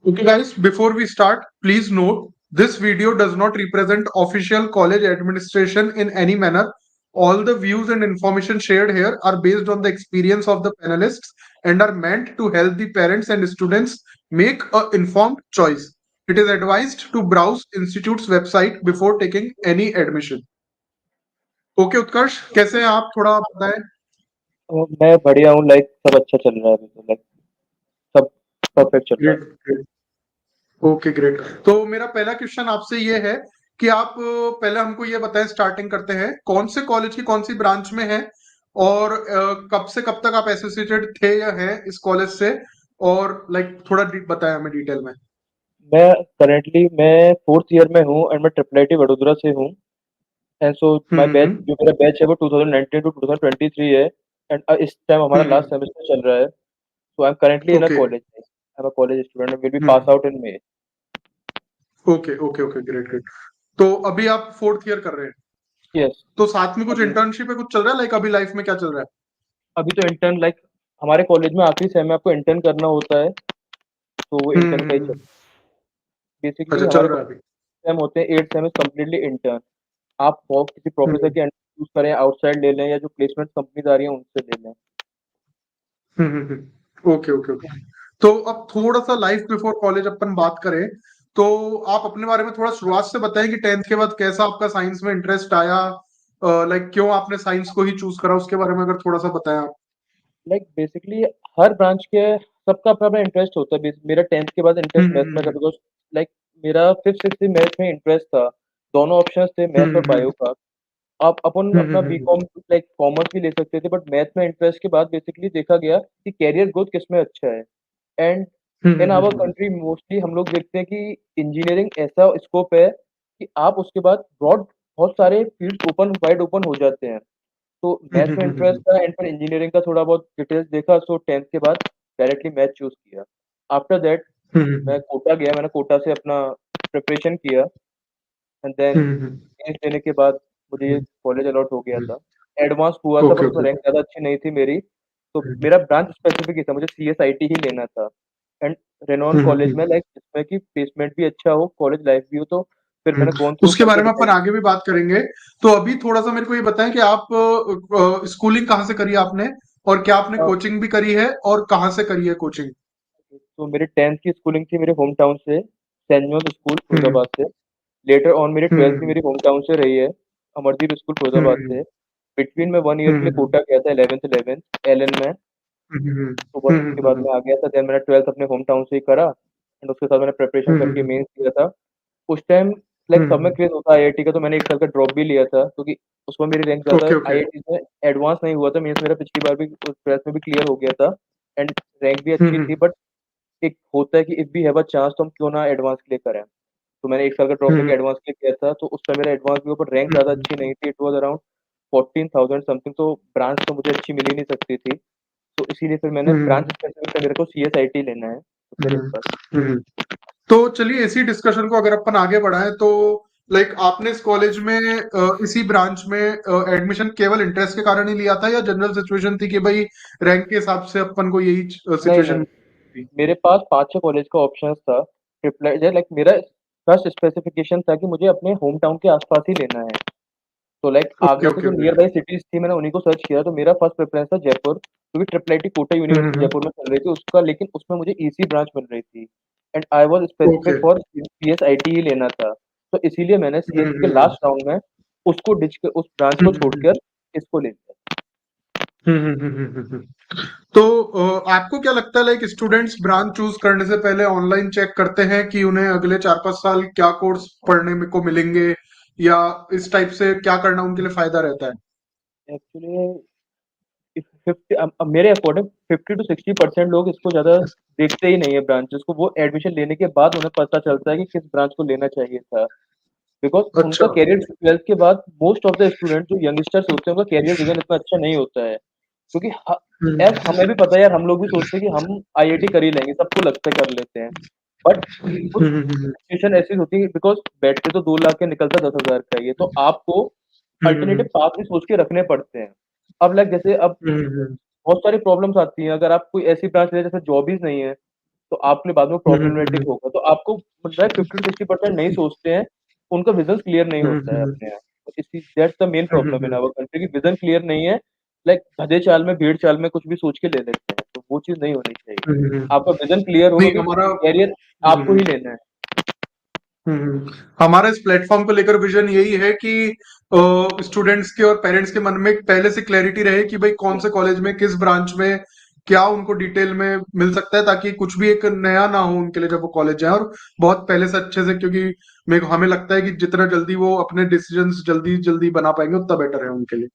Okay, guys, before we start, please note this video does not represent official college administration in any manner. All the views and information shared here are based on the experience of the panelists and are meant to help the parents and students make a informed choice. It is advised to browse institute's website before taking any admission. Okay, उत्कर्ष कैसे हैं आप थोड़ा बताएं. मैं बढ़िया हूँ like सब अच्छा चल रहा है अभी तो लाइक सब परफेक्ट चल रहा है। ग्रेट. Okay great. तो मेरा पहला क्वेश्चन आपसे ये है कि आप पहले हमको ये बताएं, स्टार्टिंग करते हैं, कौन से कॉलेज की कौन सी ब्रांच में है और कब से कब तक आप एसोसिएटेड थे या हैं इस कॉलेज से, और लाइक थोड़ा बताएं हमें डिटेल में. मैं फोर्थ ईयर में हूँ एंड मैं ट्रिपल आईटी वडोदरा से हूँ एंड सो माय बैच हम्म. जो मेरा बैच है वो 2019 टू 2023 है एंड इस टाइम हमारा लास्ट हम्म. सेमेस्टर चल रहा है so I am currently in a okay. College I am a college student will be pass hmm. Out in May. Okay okay okay, great great. तो अभी आप फोर्थ ईयर कर रहे हैं, यस। तो साथ में कुछ अभी इंटर्नशिप है, कुछ चल रहा है, लाइक अभी लाइफ में क्या चल रहा है? अभी तो इंटर्न लाइक हमारे कॉलेज में आखिरी सेम में आपको इंटर्न करना होता है तो वो इंटर्न का ही चल हम्म. बेसिकली अच्छा, चल हमारे रहा है अभी. सेम होते हैं 8 सेम इज कम्प्लीटली इंटर्न। आप किसी प्रोफेसर हम्म. के अंडर चूज करें आउटसाइड ले लें या जो प्लेसमेंट कंपनीज आ रही हैं उनसे ले लें। Okay okay okay. तो अब थोड़ा सा लाइफ बिफोर कॉलेज अपन बात करें, तो आप अपने बारे में थोड़ा शुरुआत से बताएं कि टेंथ के बाद कैसा आपका साइंस में इंटरेस्ट आया, लाइक क्यों आपने साइंस को ही चूज करा, उसके बारे में अगर थोड़ा सा बताएं आप. लाइक बेसिकली हर ब्रांच के सबका अपना अपना इंटरेस्ट होता है मेरा 10th के बाद इंटरेस्ट मैथ में था हम्म. बिकॉज लाइक मेरा फिफ्थ सिक्स मैथ में इंटरेस्ट था। दोनों ऑप्शंस थे मैथ और बायो हम्म. का। आप अपन अपना बीकॉम लाइक कॉमर्स भी ले सकते थे बट मैथ में इंटरेस्ट के बाद बेसिकली देखा गया कि कैरियर ग्रोथ किसमें अच्छा है and in our country mostly हम लोग देखते हैं कि इंजीनियरिंग ऐसा स्कोप है कि आप उसके बाद ब्रॉड बहुत सारे फील्ड ओपन वाइड ओपन हो जाते हैं। तो मैथ में इंटरेस्ट था एंड फिर इंजीनियरिंग का थोड़ा बहुत डिटेल्स देखा सो 10th के बाद डायरेक्टली मैथ चूज किया। आफ्टर दैट मैं कोटा गया मैंने कोटा से अपना प्रिपरेशन किया एंड देन मेंस देने के बाद मुझे ये कॉलेज अलॉट हो गया था। एडवांस हुआ था ओके बट उसमें ओके. रैंक ज़्यादा अच्छी नहीं थी मेरी तो मेरा ब्रांच स्पेसिफिक ही था मुझे सीएसआईटी ही लेना था एंड रेनॉन कॉलेज में लाइक जिसमें कि प्लेसमेंट भी अच्छा हो कॉलेज लाइफ भी हो तो फिर मैंने गॉन थ्रू उसके करके बारे में अपन डिसाइड। आगे भी बात करेंगे. तो अभी थोड़ा सा मेरे को ये बताएं कि आप स्कूलिंग कहाँ से करी आपने, और क्या आपने कोचिंग भी करी है, और कहाँ से करी है कोचिंग? तो मेरे 10th की स्कूलिंग थी मेरे होम टाउन से सेंट जॉन्स स्कूल हम्म. फिरोजाबाद से। लेटर ऑन मेरी 12th भी हम्म. मेरी होम टाउन से रही है अमरदीप स्कूल फिरोजाबाद हम्म. से। बिटवीन में 1 ईयर के लिए हम्म. कोटा गया था 11th 11th एलएन में। हम्म. तो बस उसके बाद हम्म. मैं आ गया था देन मैंने 12th अपने होम टाउन से ही करा एंड उसके साथ मैंने प्रिपरेशन करके हम्म. मेंस दिया था। उस टाइम लाइक सब में हम्म. क्रेज होता है आईआईटी का तो मैंने 1 साल का ड्रॉप भी लिया था क्योंकि उसमें मेरी रैंक ज़्यादा ओके ओके. आईआईटी में एडवांस नहीं हुआ था मीन्स मेरा पिछली बार भी 12th में भी क्लियर हो गया था एंड रैंक भी अच्छी थी हम्म. बट एक होता है कि if we have a chance तो हम क्यों ना एडवांस के लिए करें। तो मैंने 1 साल का ड्रॉप लेके हम्म. एडवांस के लिए किया था तो उस टाइम मेरा एडवांस भी हुआ बट रैंक ज़्यादा अच्छी नहीं थी इट वाज़ अराउंड 14,000 समथिंग तो ब्रांच तो मुझे अच्छी मिल ही नहीं सकती थी। तो इसीलिए फिर मैंने ब्रांच हम्म. स्पेसिफिक था मेरे को सीएसआईटी लेना है तो फिर इस पर। हम्म. तो चलिए इसी डिस्कशन को अगर अपन आगे बढ़ाएं, तो लाइक आपने इस कॉलेज में इसी ब्रांच में एडमिशन केवल इंटरेस्ट के कारण ही लिया था, या जनरल सिचुएशन थी कि भाई रैंक के हिसाब से अपन को यही नहीं सिचुएशन नहीं थी? मेरे पास 5-6 कॉलेज का ऑप्शंस था। रिप्लाई लाइक मेरा फर्स्ट स्पेसिफिकेशन था कि मुझे अपने होम टाउन के आसपास ही लेना है। तो लाइक ओके आगे के ओके जो ओके. नियर बाई सिटीज थी मैंने उन्हीं को सर्च किया तो मेरा फर्स्ट प्रेफरेंस था जयपुर क्योंकि ट्रिपल आईटी कोटा यूनिवर्सिटी हम्म. जयपुर में चल रही थी उसका लेकिन उसमें मुझे ईसी ब्रांच मिल रही थी and I was okay. Specific for CSIT ही लेना था। तो इसीलिए मैंने सीएससी के हम्म. लास्ट राउंड में उसको डिच कर उस ब्रांच को हम्म. छोड़कर इसको ले लिया। तो आपको क्या लगता है, लाइक स्टूडेंट्स ब्रांच चूज करने से पहले ऑनलाइन चेक करते हैं कि उन्हें अगले 4-5 साल क्या कोर्स पढ़ने में को मिलेंगे, या इस टाइप से क्या करना उनके लिए फायदा रहता है? एक्चुअली फिफ्टी अब मेरे अकॉर्डिंग 50 to 60% लोग इसको ज़्यादा देखते ही नहीं है ब्रांचेस को वो एडमिशन लेने के बाद उन्हें पता चलता है कि किस ब्रांच को लेना चाहिए था बिकॉज उनका अच्छा. करियर 12th के बाद मोस्ट ऑफ द स्टूडेंट जो यंगस्टर्स होते हैं उनका करियर विजन इतना अच्छा नहीं होता है क्योंकि हम्म. यार हमें भी पता है यार हम लोग भी सोचते हैं कि हम आईआईटी कर ही लेंगे सबको लगता है कर लेते हैं बट कुछ हम्म. सिचुएशन ऐसी होती है बिकॉज बैठते तो 2 लाख के निकलता 10,000 का ये तो आपको अल्टरनेटिव हम्म. पाथ भी सोच के रखने पड़ते हैं। अब लाइक जैसे अब हम्म. बहुत सारी प्रॉब्लम्स आती हैं अगर आप कोई ऐसी ब्रांच ले जैसे जॉब ही नहीं है तो आपके लिए बाद में हम्म, प्रॉब्लमेटिक होगा। तो आपको मतलब 50-60% नहीं सोचते हैं, उनका विज़न क्लियर नहीं होता है हम्म, अपने आप। तो इसी that's the main hmm, problem in our country कि विज़न क्लियर नहीं है, लाइक गधे चाल में, भेड़ चाल में कुछ भी सोच के ले लेते हैं, तो वो चीज़ नहीं होनी चाहिए। हम्म, आपका विज़न क्लियर होगा नहीं कि हमारा करियर आपको ही लेना है। हमारा इस प्लेटफॉर्म को लेकर विजन यही है कि स्टूडेंट्स के और पेरेंट्स के मन में पहले से क्लैरिटी रहे कि भाई कौन जी, से कॉलेज में किस ब्रांच में क्या उनको डिटेल में मिल सकता है, ताकि कुछ भी एक नया ना हो उनके लिए जब वो कॉलेज जाए, और बहुत पहले से अच्छे से, क्योंकि हमें लगता है कि जितना जल्दी वो अपने डिसीजंस जल्दी जल्दी बना पाएंगे उतना बेटर है उनके लिए।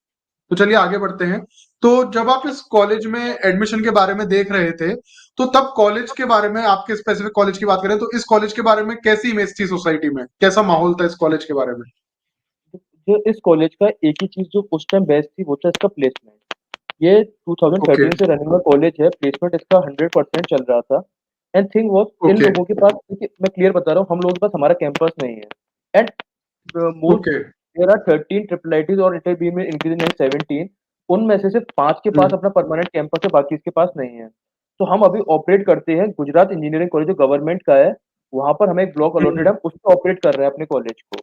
तो चलिए आगे बढ़ते हैं। तो जब आप इस कॉलेज में एडमिशन के बारे में देख रहे थे, तो तब कॉलेज के बारे में, आपके स्पेसिफिक कॉलेज की बात करें तो इस कॉलेज के बारे में कैसी इमेज थी सोसाइटी में, कैसा माहौल था इस कॉलेज के बारे में? जो इस कॉलेज का एक ही चीज़ जो उस टाइम बेस्ट थी, वो था इसका प्लेसमेंट। ये ओके 2013 से रनिंग में कॉलेज है, प्लेसमेंट इसका 100% चल रहा था। And thing was in okay लोगों के पास, देखिए मैं क्लियर बता रहा हूँ, हम लोगों के पास हमारा कैंपस नहीं है। And most okay. There are 13 triple ITs और it has been increasing in 17, उनमें से सिर्फ 5 के पास हम्म, अपना परमानेंट कैंपस है, बाकी इसके पास नहीं है। तो हम अभी ऑपरेट करते हैं गुजरात इंजीनियरिंग कॉलेज जो गवर्नमेंट का है, वहाँ पर हमें एक ब्लॉक अलॉटेड हम्म, है, हम उसपे ऑपरेट कर रहे हैं अपने कॉलेज को।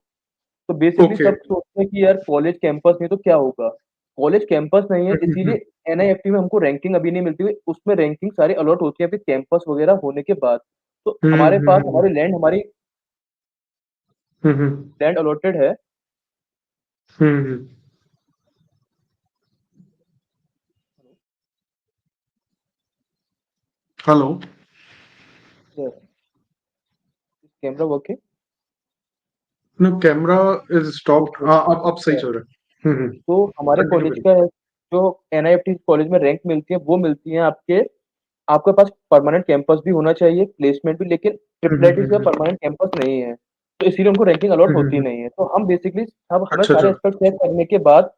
तो बेसिकली ओके। सब सोचते हैं कि यार कॉलेज कैंपस नहीं तो क्या होगा? कॉलेज कैंपस नहीं है, हम्म, इसीलिए एनआईएफटी में हमको रैंकिंग अभी नहीं मिलती हुई, उसमें रैंकिंग सारी अलॉट होती है अभी कैंपस वगैरह होने के बाद। तो हम्म, हमारे पास हम्म, हमारी हम्म, लैंड अलॉटेड है। Hmm. Hello. Camera working? No, camera is stopped. Okay. हाँ, अब सही चल रहा है। तो हमारे कंटिन्यू कॉलेज करिए। का है, जो एनआईएफटी कॉलेज में रैंक मिलती है, वो मिलती है आपके पास परमानेंट कैंपस भी होना चाहिए, प्लेसमेंट भी, लेकिन ट्रिपल आईटीज़ का हम्म, परमानेंट कैंपस नहीं है, तो इसीलिए उनको रैंकिंग अलॉट होती हम्म। नहीं है। तो हम बेसिकली अब हमें अच्छा सारे अच्छा। एस्पेक्ट चेक करने के बाद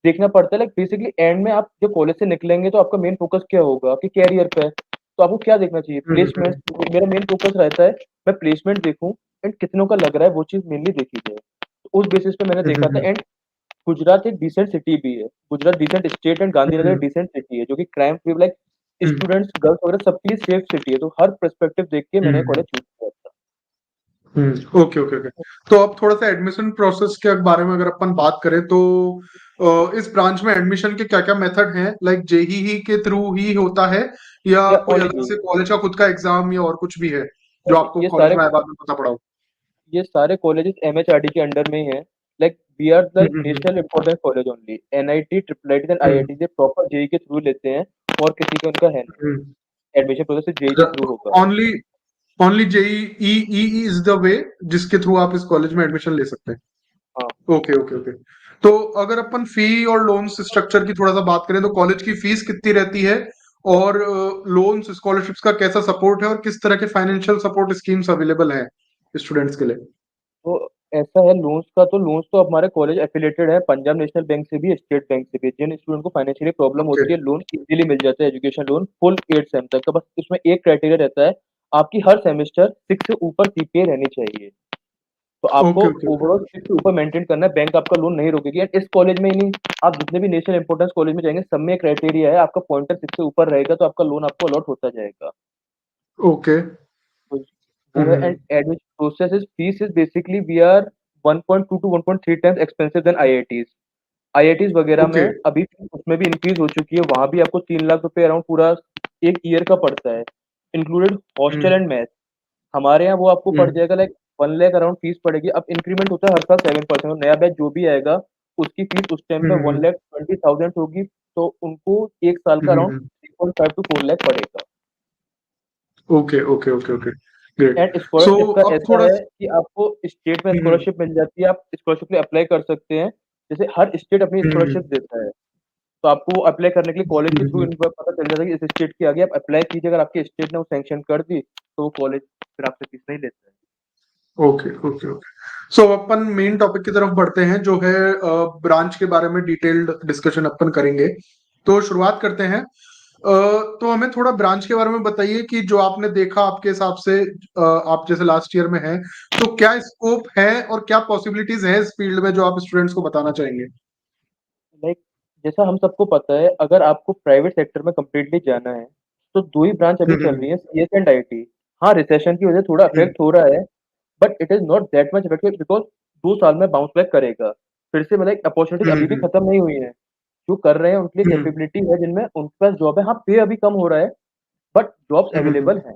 देखना पड़ता है, लाइक बेसिकली एंड में आप जब कॉलेज से निकलेंगे तो आपका मेन फोकस क्या होगा, आपके कैरियर पे है। तो आपको क्या देखना चाहिए? प्लेसमेंट। मेरा मेन फोकस रहता है, मैं प्लेसमेंट देखूं एंड कितनों का लग रहा है, वो चीज़ मेनली देखी जाए। तो उस बेसिस पे मैंने देखा था। एंड गुजरात एक डिसेंट सिटी भी है। Gujarat decent state and Gandhinagar एक डिसेंट सिटी है, जो कि crime free, like students, girls वगैरह सबके लिए सेफ सिटी है। तो हर पर्सपेक्टिव देख के मैंने कॉलेज चूज़ किया था। Okay okay okay. तो अब थोड़ा सा एडमिशन प्रोसेस के बारे में अगर अपन बात करें तो इस ब्रांच में एडमिशन के क्या क्या मेथड हैं, लाइक जेईई के थ्रू ही होता है या या कोई ओनली अलग यही, से कॉलेज का खुद का एग्जाम या और कुछ भी है जो आपको ये कॉलेज सारे में आए बाद में पता पड़ा हो? ये सारे कॉलेजेस एमएचआरडी के अंडर में ही हैं। Like we are the national importance college only. NIT, triple IT and IIT से प्रॉपर जेईई के थ्रू लेते हैं, और किसी का उनका है नहीं। एडमिशन प्रोसेस सिर्फ जेईई के थ्रू होगा। Only only JEE is the way जिसके थ्रू आप इस कॉलेज में एडमिशन ले सकते हैं। हाँ, ओके ओके ओके। तो अगर अपन फी और लोन्स स्ट्रक्चर की थोड़ा सा बात करें तो कॉलेज की फीस कितनी रहती है, और लोन्स स्कॉलरशिप्स का कैसा सपोर्ट है, और किस तरह के फाइनेंशियल सपोर्ट स्कीम्स अवेलेबल हैं स्टूडेंट्स के लिए? तो ऐसा है, लोन्स तो हमारे कॉलेज एफिलिएटेड है पंजाब नेशनल बैंक से भी, स्टेट बैंक से भी। जिन स्टूडेंट को फाइनेंशियली प्रॉब्लम ओके होती है, लोन इजीली मिल जाता है, एजुकेशन लोन फुल 8 सेम तक का। बस इसमें एक क्राइटेरिया रहता है, आपकी हर सेमेस्टर 6 से ऊपर सीपीए रहनी चाहिए। तो आपको ओके ओके ओके। ओवरऑल 6 से ऊपर मेंटेन करना है, बैंक आपका लोन नहीं रोकेगी। एंड इस कॉलेज में ही नहीं, आप जितने भी नेशनल इंपॉर्टेंस कॉलेज में जाएंगे, सब में क्राइटेरिया है, आपका पॉइंटर 6 से ऊपर रहेगा तो आपका लोन आपको अलॉट होता जाएगा। ओके। तो वो है। And admission process is, fees is basically we are 1.2 to 1.3 times expensive than IITs. IITs वगैरह में ओके। अभी उसमें भी इंक्रीज हो चुकी है, वहां भी आपको 3 लाख रुपए अराउंड पूरा एक ईयर का पड़ता है, इंक्लूडेड हॉस्टल एंड मैथ। हमारे यहाँ वो आपको पड़ जाएगा लाइक 1 लाख अराउंड फीस पड़ेगी। अब इंक्रीमेंट होता है हर साल 7%, नया बैच जो भी आएगा उसकी फीस उस टाइम पे 1,20,000 होगी, तो उनको एक साल का अराउंड 3.5 टू 4 लाख पड़ेगा। Okay okay okay okay. Great. And so scholarship का अब ऐसा थोड़ा है कि आपको स्टेट में स्कॉलरशिप मिल जाती है, आप स्कॉलरशिप के लिए अप्लाई कर सकते हैं। जैसे हर स्टेट अपनी स्कॉलरशिप देता है, तो आपको अप्लाई करने के लिए कॉलेज के थ्रू इनको पता चल जाता है कि इस स्टेट की आ गई, आप अप्लाई कीजिए। अगर आपके स्टेट ने वो सैंक्शन कर दी, तो वो कॉलेज फिर आपसे फीस नहीं लेता है। Okay okay okay. सो अपन मेन टॉपिक की तरफ बढ़ते हैं जो है ब्रांच के बारे में डिटेल्ड डिस्कशन अपन करेंगे। तो शुरुआत करते हैं। तो हमें थोड़ा ब्रांच के बारे में बताइए कि जो आपने देखा आपके हिसाब से, आप जैसे लास्ट ईयर में हैं, तो क्या स्कोप है और क्या पॉसिबिलिटीज है इस फील्ड में जो आप स्टूडेंट्स को बताना चाहेंगे? लाइक जैसा हम सबको पता है, अगर आपको प्राइवेट सेक्टर में कंप्लीटली जाना है, तो 2 ही ब्रांच अभी चल रही है, सीएस एंड आईटी। हाँ, रिसेशन की वजह से थोड़ा हम्म अफेक्ट हो रहा है, but it is not that much affected because 2 साल में बाउंस बैक करेगा। फिर से मतलब अपॉर्च्युनिटीज़ हम्म अभी भी हम्म खत्म नहीं हुई हैं। जो कर रहे हैं उनके लिए हम्म कैपेबिलिटी है जिनमें उनके पास जॉब है। हाँ, पे अभी कम हो रहा है, बट जॉब्स अवेलेबल हैं।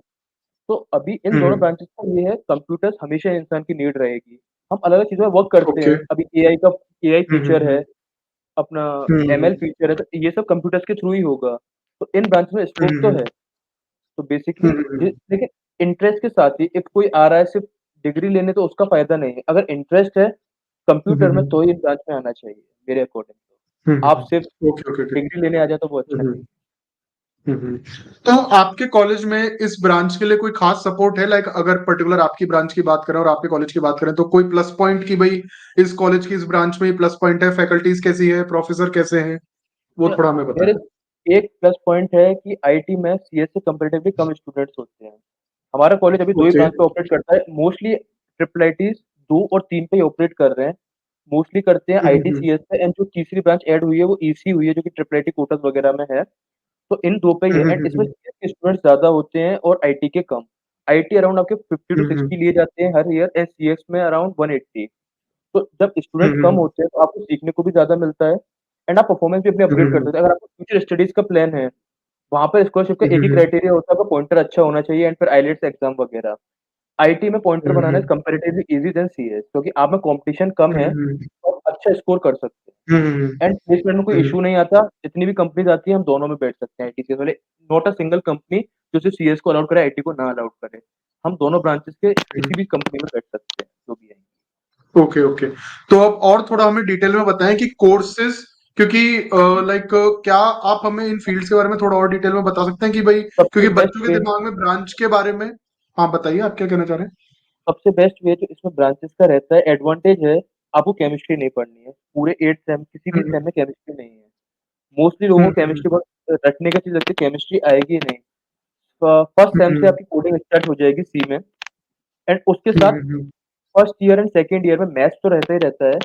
तो अभी इन दोनों हम्म ब्रांचेस का ये है कंप्यूटर्स हमेशा इंसान की नीड रहेगी। हम अलग-अलग चीज़ों में वर्क करते ओके हैं। अभी एआई फीचर हम्म है, अपना एमएल हम्म फीचर है, तो ये सब कंप्यूटर्स के थ्रू ही होगा। तो इन ब्रांच में स्कोप तो हम्म है। तो बेसिकली हम्म लेकिन इंटरेस्ट के साथ ही if कोई आ रहा है सिर्फ़ डिग्री लेने तो उसका फ़ायदा नहीं है। अगर इंटरेस्ट है कंप्यूटर में हम्म तो ही इस ब्रांच में आना चाहिए, मेरे अकॉर्डिंग तो। आप सिर्फ़ ओके ओके ओके डिग्री लेने आ जाए तो वो अच्छा नहीं हम्म है। हम्म। तो आपके कॉलेज में इस ब्रांच के लिए कोई खास सपोर्ट है, लाइक अगर पर्टिकुलर आपकी ब्रांच की बात करें और आपके कॉलेज की बात करें तो कोई प्लस पॉइंट की भाई इस कॉलेज की इस ब्रांच में प्लस पॉइंट है, फैकल्टीज कैसी है, प्रोफेसर कैसे हैं, वो या थोड़ा हमें बताएं। मेरे एक प्लस पॉइंट है कि आईटी में सीएस से कंपैरेटिवली कम स्टूडेंट्स होते हैं। हमारा कॉलेज अभी 2 ही ओके ब्रांच पे ऑपरेट करता है। मोस्टली ट्रिपल आईटीज़ 2 और 3 पे ही ऑपरेट कर रहे हैं। मोस्टली करते हैं आईटी हम्म सीएस पे एंड जो तीसरी ब्रांच ऐड हुई है वो ईसी हुई है जो कि ट्रिपल आईटी कोटस वगैरह में है। तो इन 2 पे ही है एंड इसमें हम्म सीएस के स्टूडेंट्स ज़्यादा होते हैं और आईटी के कम। आईटी अराउंड आपके 50 टू हम्म 60 लिए जाते हैं हर ईयर एंड सीएस में अराउंड 180। तो जब स्टूडेंट्स कम हम्म होते हैं तो आपको सीखने को भी ज़्यादा मिलता है एंड आप परफॉर्मेंस भी अपनी अपग्रेड कर हम्म सकते हैं। अगर आपको फ्यूचर स्टडीज़ का प्लान है, वहाँ पर स्कॉलरशिप का एक ही हम्म क्राइटेरिया होता है, आपका पॉइंटर अच्छा होना चाहिए एंड फिर आईलेट्स एग्ज़ाम वगैरह। आईटी में पॉइंटर बनाना is comparatively easy than CS क्योंकि आप में कॉम्पिटिशन कम है, तो आप अच्छा स्कोर कर सकते हैं एंड प्लेसमेंट में कोई इश्यू नहीं आता। जितनी भी कंपनीज़ आती हैं, हम दोनों में बैठ सकते हैं आईटी सीएस वाले। नॉट अ सिंगल कंपनी जो सिर्फ सीएस को अलाउड करे, आईटी को ना अलाउड करे। हम दोनों ब्रांचेस के किसी भी कंपनी में बैठ सकते हैं, जो भी है। Okay okay. तो अब और थोड़ा हमें डिटेल में बताएं कि कोर्सेज, क्योंकि लाइक क्या आप हमें इन फील्ड्स के बारे में थोड़ा और डिटेल में बता सकते हैं कि भाई, सबसे क्योंकि बेस्ट बच्चों के वे दिमाग में ब्रांच के बारे में। हाँ बताइए, आप क्या कहना चाह रहे हैं। सबसे बेस्ट वे जो इसमें ब्रांचेस का रहता है, एडवांटेज है, आपको केमिस्ट्री नहीं पढ़नी है। पूरे 8 सेम किसी भी सेम हम्म में केमिस्ट्री नहीं है। मोस्टली लोगों को हम्म केमिस्ट्री बहुत रटने का चीज़ लगती है, केमिस्ट्री आएगी नहीं। फर्स्ट सेम से हम्म आपकी कोडिंग स्टार्ट हो जाएगी सी में एंड उसके हम्म साथ हम्म first year and second year में मैथ्स तो रहता ही रहता है।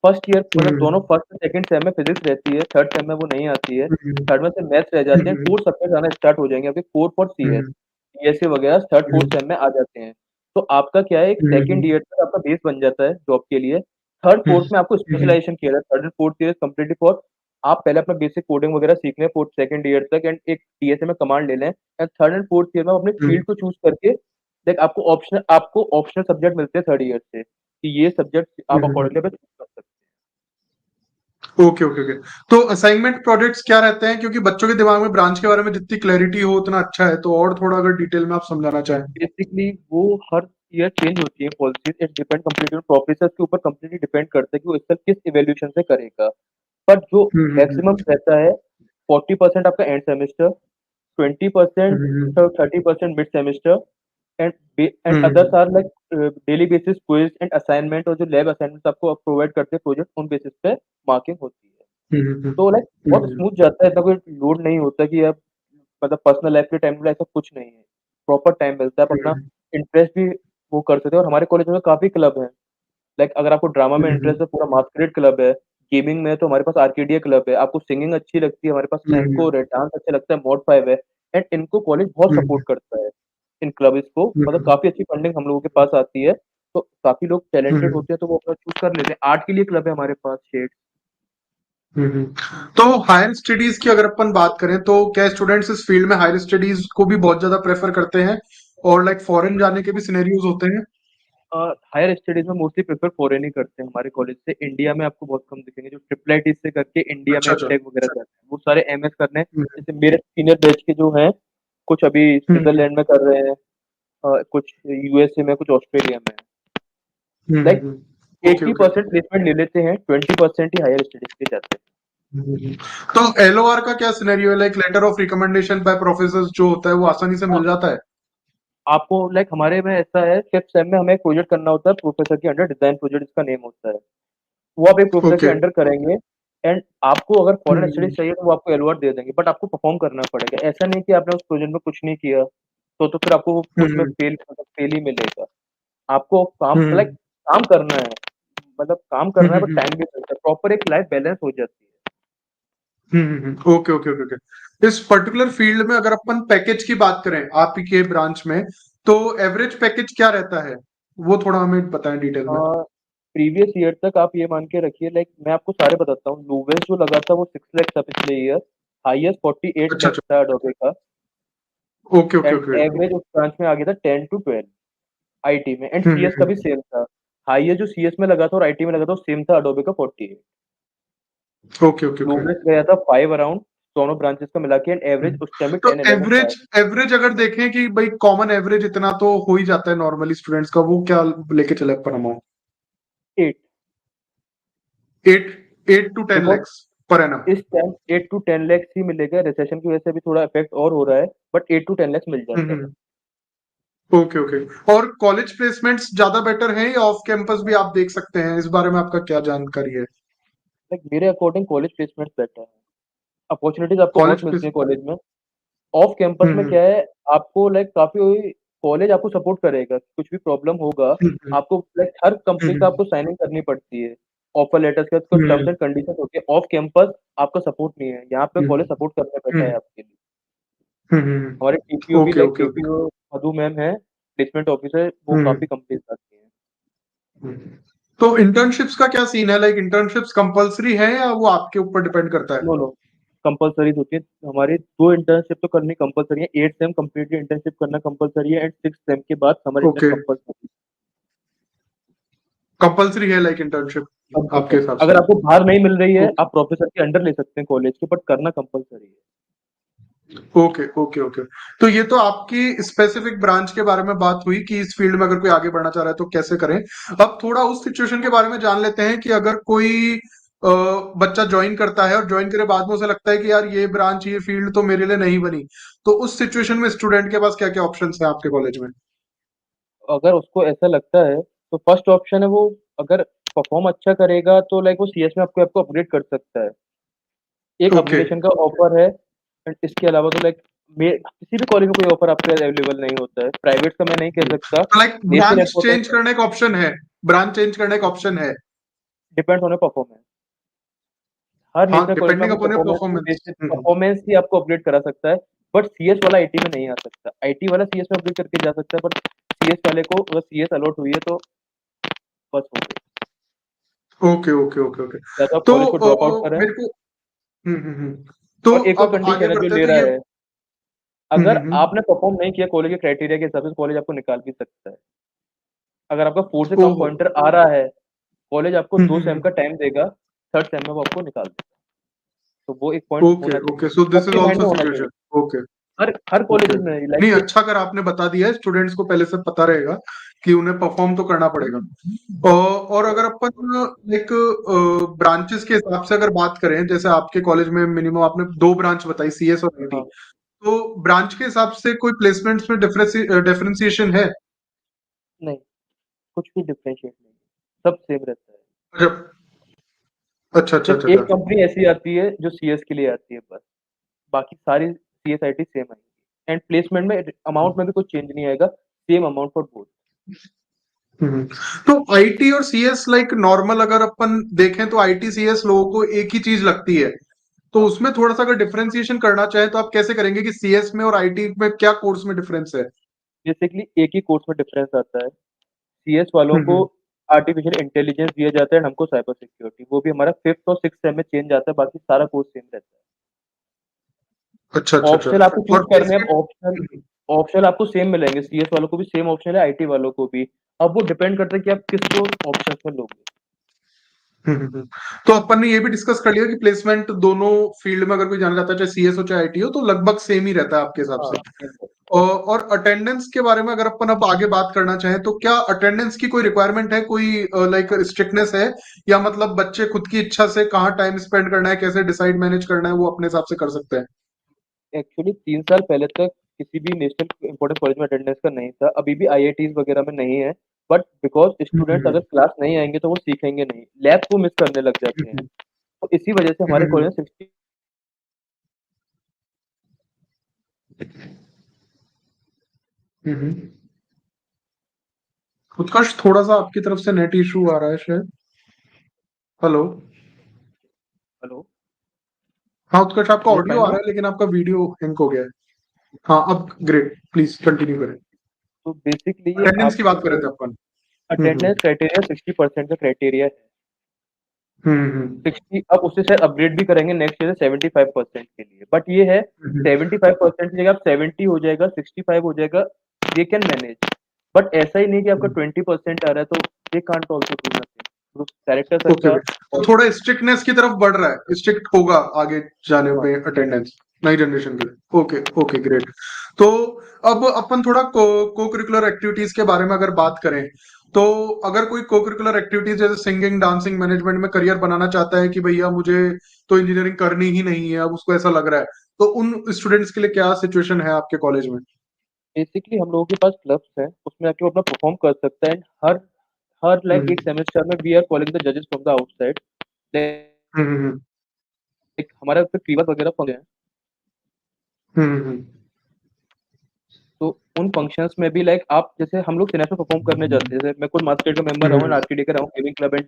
फर्स्ट ईयर मतलब दोनों हम्म फर्स्ट और सेकंड सेम में फिज़िक्स रहती है, थर्ड सेम में वो नहीं आती है। हम्म थर्ड में से मैथ्स रह जाते हैं, हम्म कोर सब्जेक्ट आना स्टार्ट हो जाएँगे आपके core for CS, hmm CSA वगैरह थर्ड फोर्थ हम्म सेम में आ जाते हैं। तो आपका क्या है, एक सेकंड हम्म ईयर तक आपका बेस बन जाता है जॉब के लिए। थर्ड फोर्थ में आपको हम्म स्पेशलाइज़ेशन किया जाता है। Third and fourth year completely for आप पहले अपना बेसिक कोडिंग वगैरह सीख लें फोर्थ सेकंड ईयर तक एंड एक टीएसए में कमांड ले लें and third and fourth year में आप अपनी हम्म फील्ड को चूज़ करके लाइक आपको ऑप्शनल सब्जेक्ट मिलते हैं थर्ड ईयर से, कि ये सब्जेक्ट आप हम्म अकॉर्डिंगली चूज़ कर सकते हैं। Okay okay okay. तो असाइनमेंट प्रोजेक्ट्स क्या रहते हैं, क्योंकि बच्चों के दिमाग में ब्रांच के बारे में जितनी क्लैरिटी हो उतना अच्छा है, तो और थोड़ा अगर डिटेल में आप समझाना चाहें। बेसिकली वो हर ईयर चेंज होती है policies, it depend completely on professor के ऊपर कंप्लीटली डिपेंड करता है कि वो इस साल किस इवैल्यूएशन से करेगा। पर जो मैक्सिमम हम्म रहता है 40% आपका and semester, 20% hmm 30% mid semester and others hmm are like daily basis quiz and assignment और जो लैब असाइनमेंट्स आपको प्रोवाइड करते हैं प्रोजेक्ट उन बेसिस पे मार्किंग होती है। हम्म तो लाइक बहुत हम्म स्मूथ जाता है, इतना कोई लोड नहीं होता कि आप मतलब पर्सनल लाइफ के टाइम में ऐसा कुछ नहीं है। प्रॉपर टाइम मिलता है, आप अपना हम्म इंटरेस्ट भी वो कर सकते हो और हमारे कॉलेज में काफ़ी क्लब हैं। लाइक अगर आपको ड्रामा में हम्म इंटरेस्ट है, पूरा मास्करेड क्लब है, गेमिंग में है तो हमारे पास आर्केडिया क्लब है, आपको सिंगिंग अच्छी लगती है, हमारे पास हम्म एंकोर है, डांस अच्छा लगता है, मॉड 5 है एंड इनको कॉलेज बहुत हम्म सपोर्ट करता है। इन क्लब्स को मतलब हम्म काफ़ी अच्छी फंडिंग हम लोगों के पास आती है, तो काफ़ी लोग टैलेंटेड हम्म होते हैं तो वो अपना चूज़ कर लेते हैं। आर्ट के लिए क्लब है हमारे पास शेड्स। हम्म। तो हायर स्टडीज की अगर अपन बात करें तो क्या स्टूडेंट्स इस फील्ड में हायर स्टडीज को भी बहुत ज्यादा प्रेफर करते हैं, और लाइक फॉरेन जाने के भी सिनेरियोज होते हैं। हायर स्टडीज़ में मोस्टली प्रेफ़र फॉरेन ही करते हैं हमारे कॉलेज से। इंडिया में आपको बहुत कम दिखेंगे जो ट्रिपल आईटी से करके इंडिया में अच्छा अच्छा। एमटेक वगैरह करते हैं। वो सारे एमएस करने हम्म जैसे मेरे सीनियर बैच के जो हैं, कुछ अभी हम्म स्विट्ज़रलैंड में कर रहे हैं, कुछ यूएसए में, कुछ ऑस्ट्रेलिया में। Like okay okay. 80% प्लेसमेंट ले लेते हैं, 20% ही हायर स्टडीज़ के जाते हैं। हम्म। तो एलओआर का क्या सिनेरियो है, like letter of recommendation by professor जो होता है वो आसानी से हाँ, मिल जाता है। आपको लाइक हमारे में ऐसा है, 5th सेम में हमें एक प्रोजेक्ट करना होता है प्रोफ़ेसर के अंडर, डिज़ाइन प्रोजेक्ट इसका नेम होता है। वो आप एक प्रोफ़ेसर के ओके। अंडर करेंगे एंड आपको अगर फॉरेन स्टडीज़ हम्म चाहिए तो वो आपको एलओआर दे देंगे, बट आपको परफ़ॉर्म करना पड़ेगा। ऐसा नहीं कि आपने उस प्रोजेक्ट में कुछ नहीं किया, तो फिर आपको वो उसमें हम्म फेल ही मिलेगा। आपको काम लाइक हम्म काम करना है, मतलब काम करना है बट हम्म टाइम भी मिलता है। प्रॉपर एक लाइफ़ बैलेंस हो जाती है। Okay okay okay okay. इस पर्टिकुलर फील्ड में अगर अपन पैकेज की बात करें आपके ब्रांच में, तो एवरेज पैकेज क्या रहता है? वो थोड़ा हमें बताएँ डिटेल में। प्रीवियस ईयर तक आप ये मान के रखिए, लाइक मैं आपको सारे बताता हूँ। लोवेस्ट जो लगा था वो 6 लाख था पिछले ईयर, हाईएस्ट 48 अच्छा, लाख अच्छा। था अडोबे का, okay, okay, and okay. Average उस ब्रांच में आ गया था 10 टू 12 आईटी में, एंड हुँ, हुँ, सीएस का हुँ। भी सेम था। हाईएस्ट जो सीएस में लगा था और आईटी में लगा था वो सेम था, अडोबे का 48। Okay, okay, okay. लोवेस्ट गया था 5 अराउंड, दोनों ब्रांचेस का मिला के, एंड हुँ। एवरेज उस टाइम में तो 10-11 था। एवरेज एवरेज अगर देखें कि भाई कॉमन एवरेज इतना तो हो ही जाता है नॉर्मली स्टूडेंट्स का, वो क्या लेके चले अपन amount? 8, 8 to 10 because lakhs per annum. इस टाइम 8 टू 10 लाख ही मिलेगा। रिसेशन की वजह से अभी थोड़ा इफेक्ट और हो रहा है, बट 8 टू 10 लाख मिल हुँ, जाता है। हुँ। Okay, okay. और कॉलेज प्लेसमेंट्स ज़्यादा बेटर हैं या ऑफ कैंपस भी आप देख सकते हैं? इस बारे में आपका क्या जानकारी है? लाइक मेरे अकॉर्डिंग कॉलेज प्लेसमेंट्स बेटर है। अपॉर्चुनिटीज़ आपको बहुत कॉलेज मिलती प्लेस है कॉलेज में। ऑफ कैंपस हुँ, में हुँ। क्या है, आपको लाइक काफ़ी कॉलेज आपको सपोर्ट करेगा, कुछ भी प्रॉब्लम होगा, हुँ, हुँ। आपको लाइक हर हुँ, कंपनी का हुँ। आपको साइनिंग करनी पड़ती है। ऑफर लेटर्स के कुछ हुँ, टर्म्स एंड कंडीशंस होती है। ऑफ कैंपस आपका सपोर्ट नहीं है, यहाँ पे हुँ। कॉलेज सपोर्ट करने बैठा हुँ, है आपके लिए। हुँ, हुँ। हमारे टीपीओ भी, okay, like okay, okay. TPO Madhu ma'am है, प्लेसमेंट ऑफिसर, वो हुँ, काफ़ी कंपनीज़ आती हैं। हुँ। तो इंटर्नशिप्स का क्या सीन है? लाइक इंटर्नशिप्स कंपल्सरी है या वो आपके ऊपर डिपेंड करता है? नो, नो, कंपल्सरीज़ होती है। हमारी 2 इंटर्नशिप तो करनी कंपल्सरी है। 8th सेम कंप्लीटली इंटर्नशिप करना कंपल्सरी है, एंड 6th सेम के बाद summer intern okay, compulsory compulsory है लाइक इंटर्नशिप आपके कंपल्सरी। हिसाब अगर से? आपको बाहर नहीं मिल रही है, ओके, आप प्रोफेसर के अंडर ले सकते हैं कॉलेज के, बट करना कंपल्सरी है। Okay, okay, okay. तो ये तो आपकी स्पेसिफिक ब्रांच के बारे में बात हुई कि इस फील्ड में अगर कोई आगे बढ़ना चाह रहा है तो कैसे करें। अब थोड़ा उस सिचुएशन के बारे में जान लेते हैं कि अगर कोई अ, बच्चा जॉइन करता है और जॉइन करे बाद में उसे लगता है कि यार ये ब्रांच ये फील्ड तो मेरे लिए नहीं बनी, तो उस सिचुएशन में स्टूडेंट के पास क्या-क्या ऑप्शंस हैं आपके कॉलेज में? अगर उसको ऐसा लगता है, तो फर्स्ट ऑप्शन है वो, अगर परफॉर्म अच्छा करेगा तो लाइक वो सीएस में आपको आपको अपग्रेड कर सकता है। एक ओके। अपग्रेडेशन का ऑफर है, एंड इसके अलावा तो लाइक किसी भी कॉलेज में कोई ऑफर आपके अवेलेबल नहीं होता है। प्राइवेट का मैं नहीं कह सकता। तो like national branch effort change करने का ऑप्शन है, ब्रांच चेंज करने का ऑप्शन है। Depends on your performance. हर हाँ, नेशनल कॉलेज में डिपेंडिंग आपको अपॉन योर परफॉर्मेंस के परफॉर्मेंस। बेसिस परफॉर्मेंस ही आपको अपग्रेड करा सकता है। बट सीएस वाला आईटी में नहीं आ सकता। आईटी वाला सीएस में अपग्रेड करके जा सकता है, बट सीएस वाले को अगर सीएस अलॉट हुई है तो बस हो गया। Okay, okay, okay, okay. या तो आप तो कॉलेज को ड्रॉप आउट करें, मेरे को तो और एक और अब आगे कंडीशन है जो बढ़ते हैं ले तो रहा ये है, हुँ, अगर हुँ, हुँ। आपने परफॉर्म नहीं किया कॉलेज के क्राइटेरिया के हिसाब से, कॉलेज आपको निकाल भी सकता है। अगर आपका 4 से कम ओह! पॉइंटर आ रहा है, कॉलेज आपको हुँ, 2 हुँ, सेम का हुँ। टाइम देगा, 3rd सेम में वो आपको निकाल देगा। तो वो एक पॉइंट ओके, होना ओके। चाहिए, सो दिस इज़ सबके माइंड आल्सो में होना सिचुएशन। चाहिए। ओके, हर ओके, कॉलेजेस में ओके। लाइक नहीं, एक अच्छा अगर आपने बता दिया है स्टूडेंट्स को पहले से पता रहेगा कि उन्हें परफॉर्म तो करना पड़ेगा। और अगर अपन एक ब्रांचेस के हिसाब से अगर बात करें, जैसे आपके कॉलेज में मिनिमम आपने 2 ब्रांच बताई सीएस और आईटी। हाँ, तो ब्रांच के हिसाब से कोई प्लेसमेंट्स में डिफरेंशिएशन है? नहीं, कुछ भी डिफरेंशिएट नहीं है, सब सेम रहता है। अच्छा, अच्छा, अच्छा, सिर्फ अच्छा, एक अच्छा। कंपनी ऐसी आती है जो सीएस के लिए आती है बस, बाकी सारी सीएस आईटी सेम आएँगी, एंड प्लेसमेंट में अमाउंट में भी कुछ चेंज नहीं आएगा, सेम अमाउंट फॉर बोथ। हम्म। तो आईटी और सीएस लाइक नॉर्मल अगर अपन देखें तो आईटी सीएस लोगों को एक ही चीज लगती है, तो हाँ, उसमें थोड़ा सा अगर डिफरेंशिएशन करना चाहे तो आप कैसे करेंगे कि सीएस में और आईटी में क्या कोर्स में डिफरेंस है? बेसिकली एक ही कोर्स में डिफरेंस आता है। सीएस वालों को हम्म। आर्टिफिशियल इंटेलिजेंस दिया जाता है, एंड हमको साइबर सिक्योरिटी, वो भी हमारा 5th और 6th सेम में चेंज आता है, बाकी सारा कोर्स सेम रहता है। अच्छा, अच्छा, अच्छा। ऑप्शनल आपको चूज़ और करने हैं, अब प्लेसमेंट ऑप्शनल ऑप्शनल आपको सेम मिलेंगे, सीएस वालों को भी सेम ऑप्शनल है, आईटी वालों को भी। अब वो डिपेंड करता है कि आप किसको ऑप्शंस में लोगे। तो अपन ने ये भी डिस्कस कर लिया कि प्लेसमेंट दोनों फील्ड में अगर कोई जाना चाहता है चाहे सीएस हो चाहे आईटी हो तो लगभग सेम ही रहता है आपके हिसाब हाँ, से। बिल्कुल। और अटेंडेंस के बारे में अगर अपन अब आगे बात करना चाहें तो क्या अटेंडेंस की कोई रिक्वायरमेंट है, कोई लाइक स्ट्रिक्टनेस है, या मतलब बच्चे खुद की इच्छा से कहाँ टाइम स्पेंड करना है कैसे डिसाइड मैनेज करना है वो अपने हिसाब से कर सकते हैं? एक्चुअली 3 साल पहले तक किसी भी नेशनल इम्पोर्टेंट कॉलेज में अटेंडेंस का नहीं था, अभी भी आईआईटीज़ वगैरह में नहीं है, बट बिकॉज़ स्टूडेंट्स हम्म, अगर क्लास नहीं आएँगे तो वो सीखेंगे नहीं, लैब को मिस करने लग जाते हैं। हम्म, तो इसी वजह से हमारे हम्म, कॉलेज में 60 हम्म। उत्कर्ष थोड़ा सा आपकी तरफ से नेट इशू आ रहा है शायद। हेलो। हेलो, हाँ उत्कर्ष, आपका इज़ इट ऑडियो फाइन आ नाउ? रहा है लेकिन आपका वीडियो हैंग हो गया है। हाँ अब ग्रेट, प्लीज कंटिन्यू करें। तो बेसिकली ये अटेंडेंस की बात कर आपको रहे थे अपन। अटेंडेंस क्राइटेरिया 60% का क्राइटेरिया है। हम्म। 60 अब उससे शायद अपग्रेड भी करेंगे नेक्स्ट ईयर 75% के लिए, बट ये है हम्म। 75% की जगह आप 70 हो जाएगा, 65 हो जाएगा, दे कैन मैनेज। बट ऐसा ही नहीं कि आपका 20% आ रहा है तो they can't also do nothing, characters okay अच्छा। ओके, तो और थोड़ा स्ट्रिक्टनेस की तरफ बढ़ रहा है, स्ट्रिक्ट होगा आगे जाने हाँ, पे अटेंडेंस नई जनरेशन के लिए। Okay okay great. तो अब अपन थोड़ा को करिकुलर एक्टिविटीज के बारे में अगर बात करें, तो अगर कोई को करिकुलर एक्टिविटीज जैसे सिंगिंग डांसिंग मैनेजमेंट में करियर बनाना चाहता है कि भैया मुझे तो इंजीनियरिंग करनी ही नहीं है, अब उसको ऐसा लग रहा है, तो उन स्टूडेंट्स के लिए क्या सिचुएशन है आपके कॉलेज में? बेसिकली हम लोगों के पास क्लब्स हैं, उसमें आके वो अपना परफॉर्म कर सकता है। एंड हर हर लाइक एक हम्म सेमेस्टर में वी आर कॉलिंग द जजेस from the outside, hmm like हमारे पे फीवर वगैरह फंक्शन है। हम्म तो उन फंक्शंस में भी लाइक आप जैसे हम लोग सिनेमा परफॉर्म करने जाते हैं, जैसे मैं खुद मास्केट का मेंबर रहा हूँ, हम्म आरकेडी का रहा हूँ, gaming club and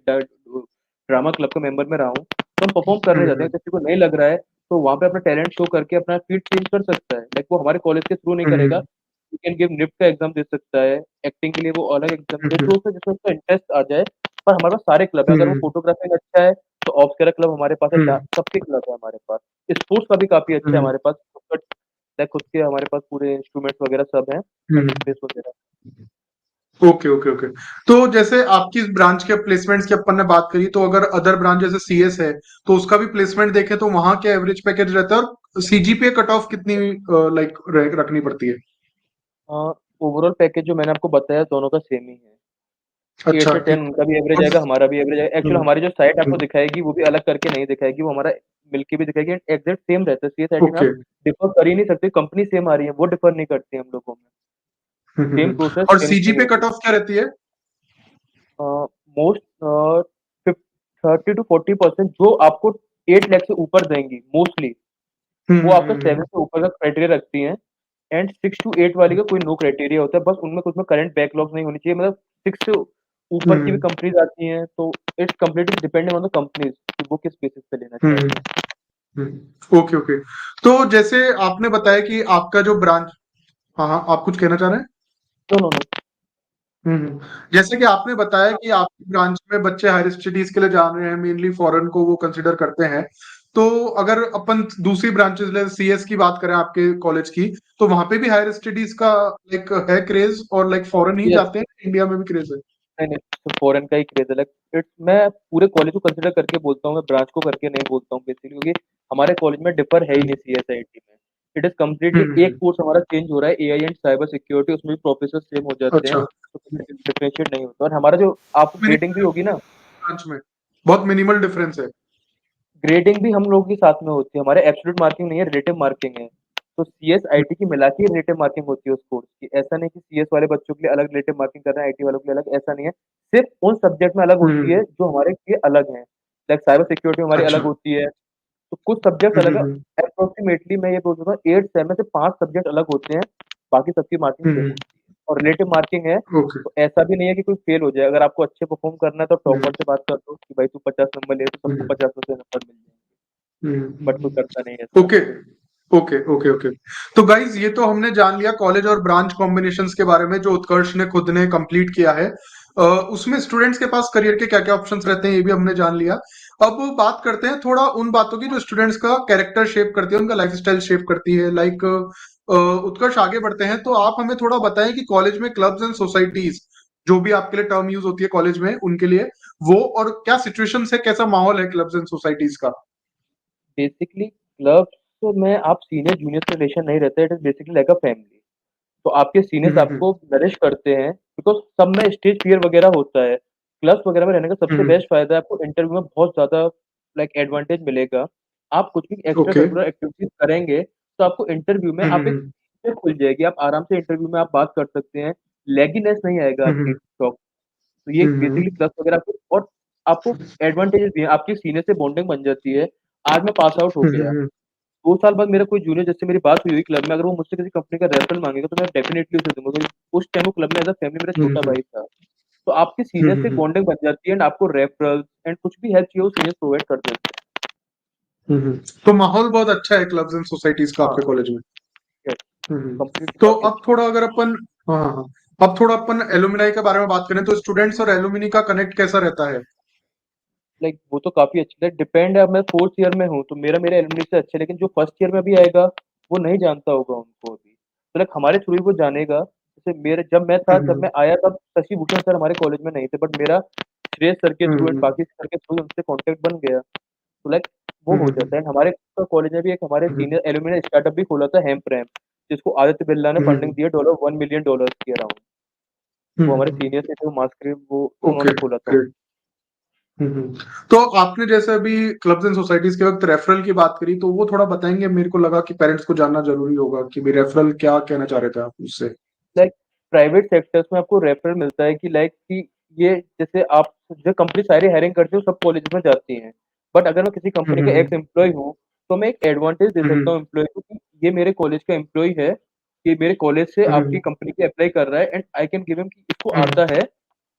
drama club का मेंबर में रहा हूँ, तो हम परफॉर्म करने जाते हैं। हम्म किसी को नहीं लग रहा है तो वहाँ पे अपना टैलेंट शो करके अपना फील्ड चेंज कर सकता है, लाइक वो हमारे कॉलेज के थ्रू नहीं करेगा। हम्म यू कैन गिव निफ्ट का एग्जाम दे सकता है, एक्टिंग के लिए वो अलग एग्जाम दे, हम्म जो उसमें जिसमें उसका इंटरेस्ट आ जाए। पर हमारे पास सारे क्लब है, अगर वो हम्म फोटोग्राफी में अच्छा है तो ऑप्स क्लब हमारे पास है, हम्म सबके क्लब है हमारे पास। स्पोर्ट्स का भी काफी अच्छा है हम्म हमारे पास, लाइक खुद के हमारे पास पूरे इंस्ट्रूमेंट्स वगैरह सब हैं, हम्म स्पेस वगैरह। Okay okay okay. तो जैसे आपकी इस ब्रांच के प्लेसमेंट्स की अपन ने बात करी, तो अगर अदर ब्रांच जैसे सीएस है, तो उसका भी प्लेसमेंट देखें तो वहां क्या एवरेज पैकेज रहता है, और सीजीपीए कट ऑफ कितनी लाइक रखनी पड़ती है? ओवरऑल पैकेज जो मैंने आपको बताया दोनों का सेम ही है, 8 अच्छा से 10 ठीक। उनका भी एवरेज और आएगा, हमारा भी एवरेज आएगा। एक्चुअली हम्म हमारी जो साइट आपको हम्म दिखाएगी वो भी अलग करके नहीं दिखाएगी, वो हमारा मिलके भी दिखाएगी, एग्जैक्ट सेम रहता है। सीएस आईटी में ओके। आप डिफर कर ही नहीं सकते, कंपनी सेम आ रही है, वो डिफर नहीं करती हम लोगों में। सेम प्रोसेस और सेम थिंग सीजीपीए होगी। कट ऑफ क्या रहती है? मोस्ट 30 to 40% जो आपको 8 लाख से ऊपर देंगी मोस्टली, वो आपका 7 हम्म। से ऊपर का क्राइटेरिया रखती हैं। एंड 6 to 8 वाली का कोई नो क्राइटेरिया होता है, बस उनमें कुछ में करंट बैकलॉग नहीं होनी चाहिए। मतलब 6 से ऊपर की भी हम्म कंपनीज आती हैं, तो it's completely depending on the companies कि वो किस बेसिस पे लेना चाह हम्म रही है। Okay okay. तो जैसे आपने बताया कि आपका जो ब्रांच, हाँ हाँ, आप कुछ कहना चाह रहे हैं? No no no. जैसे कि आपने बताया कि आपकी ब्रांच में बच्चे हायर स्टडीज के लिए जा रहे हैं, मेनली फॉरेन को वो कंसिडर करते हैं, तो अगर अपन दूसरी ब्रांचेस ले सीएस की बात करें आपके कॉलेज की, तो वहां पे भी हायर स्टडीज का लाइक है क्रेज, और लाइक फॉरेन ही यस। जाते हैं, इंडिया में भी क्रेज है? नहीं नहीं, तो फॉरेन का ही क्रेज है। लाइक इट्स मैं पूरे कॉलेज को कंसिडर करके बोलता हूँ, मैं ब्रांच को करके नहीं बोलता हूँ बेसिकली, क्योंकि हमारे कॉलेज में डिफर है ही नहीं सीएसआईटी में। इट इज कम्प्लीटली एक हम्म कोर्स हमारा चेंज हो रहा है, एआई एंड साइबर सिक्योरिटी, उसमें भी प्रोफेसर सेम हो जाते हैं, अच्छा। तो डिफरेंशिएट नहीं होता। और हमारा जो आपको ग्रेडिंग भी मिनिमल होगी ना, ब्रांच में बहुत मिनिमल डिफरेंस है। ग्रेडिंग भी हम लोगों के साथ में होती है, हमारे एब्सोल्यूट मार्किंग नहीं है, रिलेटिव मार्किंग है। तो सीएस आईटी की मिला के रिलेटिव मार्किंग होती है उस कोर्स की, ऐसा नहीं कि सीएस वाले बच्चों के लिए अलग रिलेटिव मार्किंग कर रहे हैं, आईटी वालों के लिए अलग, ऐसा नहीं है। सिर्फ उन सब्जेक्ट में अलग होती है हम्म जो हमारे लिए अलग है, लाइक साइबर सिक्योरिटी हमारी अलग अच्छा। होती है। तो कुछ सब्जेक्ट अलग है। हम्म अप्रोक्सीमेटली मैं ये बोल सकता हूँ 8 सेम में से 5 सब्जेक्ट अलग होते हैं, बाकी सबकी मार्किंग सेम हम्म होती है। और रिलेटिव मार्किंग है, ओके। तो ऐसा भी नहीं है कि कोई फेल हो जाए। अगर आपको अच्छे परफॉर्म करना है तो हम्म टॉपर से बात कर लो कि भाई तू 50 नंबर ले, तो सबको हम्म 50 में से नंबर मिल जाएंगे। बट कोई करता नहीं है ऐसा। Okay okay okay okay. तो गाइज ये तो हमने जान लिया कॉलेज और ब्रांच कॉम्बिनेशंस के बारे में, जो उत्कर्ष ने खुद ने कंप्लीट किया है। उसमें स्टूडेंट्स के पास करियर के क्या क्या ऑप्शंस रहते हैं ये भी हमने जान लिया। अब बात करते हैं थोड़ा उन बातों की जो स्टूडेंट्स का कैरेक्टर शेप करती है, उनका लाइफ स्टाइल शेप करती है, लाइक उत्कर्ष आगे बढ़ते हैं तो आप हमें थोड़ा बताएं कि कॉलेज में क्लब्स एंड सोसाइटीज, जो भी आपके लिए टर्म यूज होती है कॉलेज में उनके लिए, वो और क्या सिचुएशन है, कैसा माहौल है क्लब्स एंड सोसाइटीज का? बेसिकली क्लब्स में आप सीनियर जूनियर से रिलेशन नहीं रहता, it is basically like a family. तो आपके सीनियर्स हम्म आपको नरिश करते हैं, बिकॉज सब में स्टेज फियर वगैरह होता है। क्लब्स वगैरह में रहने का सबसे हम्म बेस्ट फायदा है, आपको इंटरव्यू में बहुत ज्यादा लाइक एडवांटेज मिलेगा। आप कुछ भी एक्स्ट्रा ओके। करिकुलर एक्टिविटीज करेंगे तो आपको इंटरव्यू में आप एक हम्म चीज़ खुल जाएगी, आप आराम से इंटरव्यू में आप बात कर सकते हैं, लैगीनेस नहीं आएगा आपकी हम्म टॉक। तो ये हम्म बेसिकली क्लब्स वगैरह आपको, और आपको एडवांटेजेस भी है, आपके सीनियर से बॉन्डिंग बन जाती है। आज मैं पास आउट हो गया, हम्म 2 साल बाद मेरा कोई जूनियर जिससे मेरी बात हुई हुई क्लब में, अगर वो मुझसे किसी कंपनी का रेफरल माँगेगा तो मैं डेफिनिटली उसे दूँगा, क्योंकि उस टाइम वो क्लब में एज़ अ फैमिली मेरा छोटा हम्म भाई था। तो आपके सीनियर से बॉन्डिंग बन जाती है, एंड आपको रेफरल्स एंड कुछ भी हेल्प चाहिए वो सीनियर्स प्रोवाइड कर देते हैं। तो माहौल बहुत अच्छा है क्लब्स एंड सोसाइटीज का हाँ, आपके कॉलेज में? यस, हम्म। कंप्लीटली तो काफ़ी अब अच्छा। थोड़ा अगर अपन, हाँ हाँ हाँ, अब थोड़ा अपन एलुमनाई के बारे में बात करें तो स्टूडेंट्स और एलुमनी का कनेक्ट कैसा रहता है? लाइक वो तो काफ़ी अच्छी लाइक डिपेंड है, अब मैं 4th ईयर में हूँ, तो मेरे एलुमनी से अच्छे, लेकिन जो फर्स्ट ईयर में भी आएगा, वो नहीं जानता होगा उनको अभी। तो लाइक हमारे थ्रू ही वो जानेगा। जैसे मेरे जब हम्म मैं आया तब शशि भूषण सर हमारे कॉलेज में नहीं थे, बट मेरा श्रेयस सर के थ्रू एंड हम्म बाकी सर के थ्रू उनसे कॉन्टैक्ट बन गया। तो लाइक वो हो हम्म जाता है। एंड हमारे कॉलेज में भी एक हमारे हम्म सीनियर एलुमनी स्टार्टअप भी खोला था, हेम्प रैम्प, जिसको आदित्य बिरला ने फंडिंग हम्म दी है डॉलर $1 मिलियन के अराउंड। वो हमारे हम्म सीनियर थे, जो मास्क वो ओके उन्होंने खोला था। ग्रेट। तो आपने जैसे अभी क्लब्स एंड सोसाइटीज के वक्त रेफरल की बात करी, तो वो थोड़ा बताएंगे? मेरे को लगा कि पेरेंट्स को जानना जरूरी होगा कि भी रेफरल क्या कहना चाह रहे थे आप उससे। लाइक प्राइवेट सेक्टर्स में आपको रेफरल मिलता है कि लाइक कि ये जैसे आप जो कंपनी सारी हायरिंग करती है वो सब कॉलेज में जाती हैं। बट अगर मैं किसी कंपनी का एक्स एम्प्लॉय हूँ, तो मैं एक एडवांटेज दे सकता हूँ एम्प्लॉय को कि ये मेरे कॉलेज का एम्प्लॉय है, कि मेरे कॉलेज से आपकी कंपनी पे अप्लाई कर रहा है and I can give him कि इसको आता है।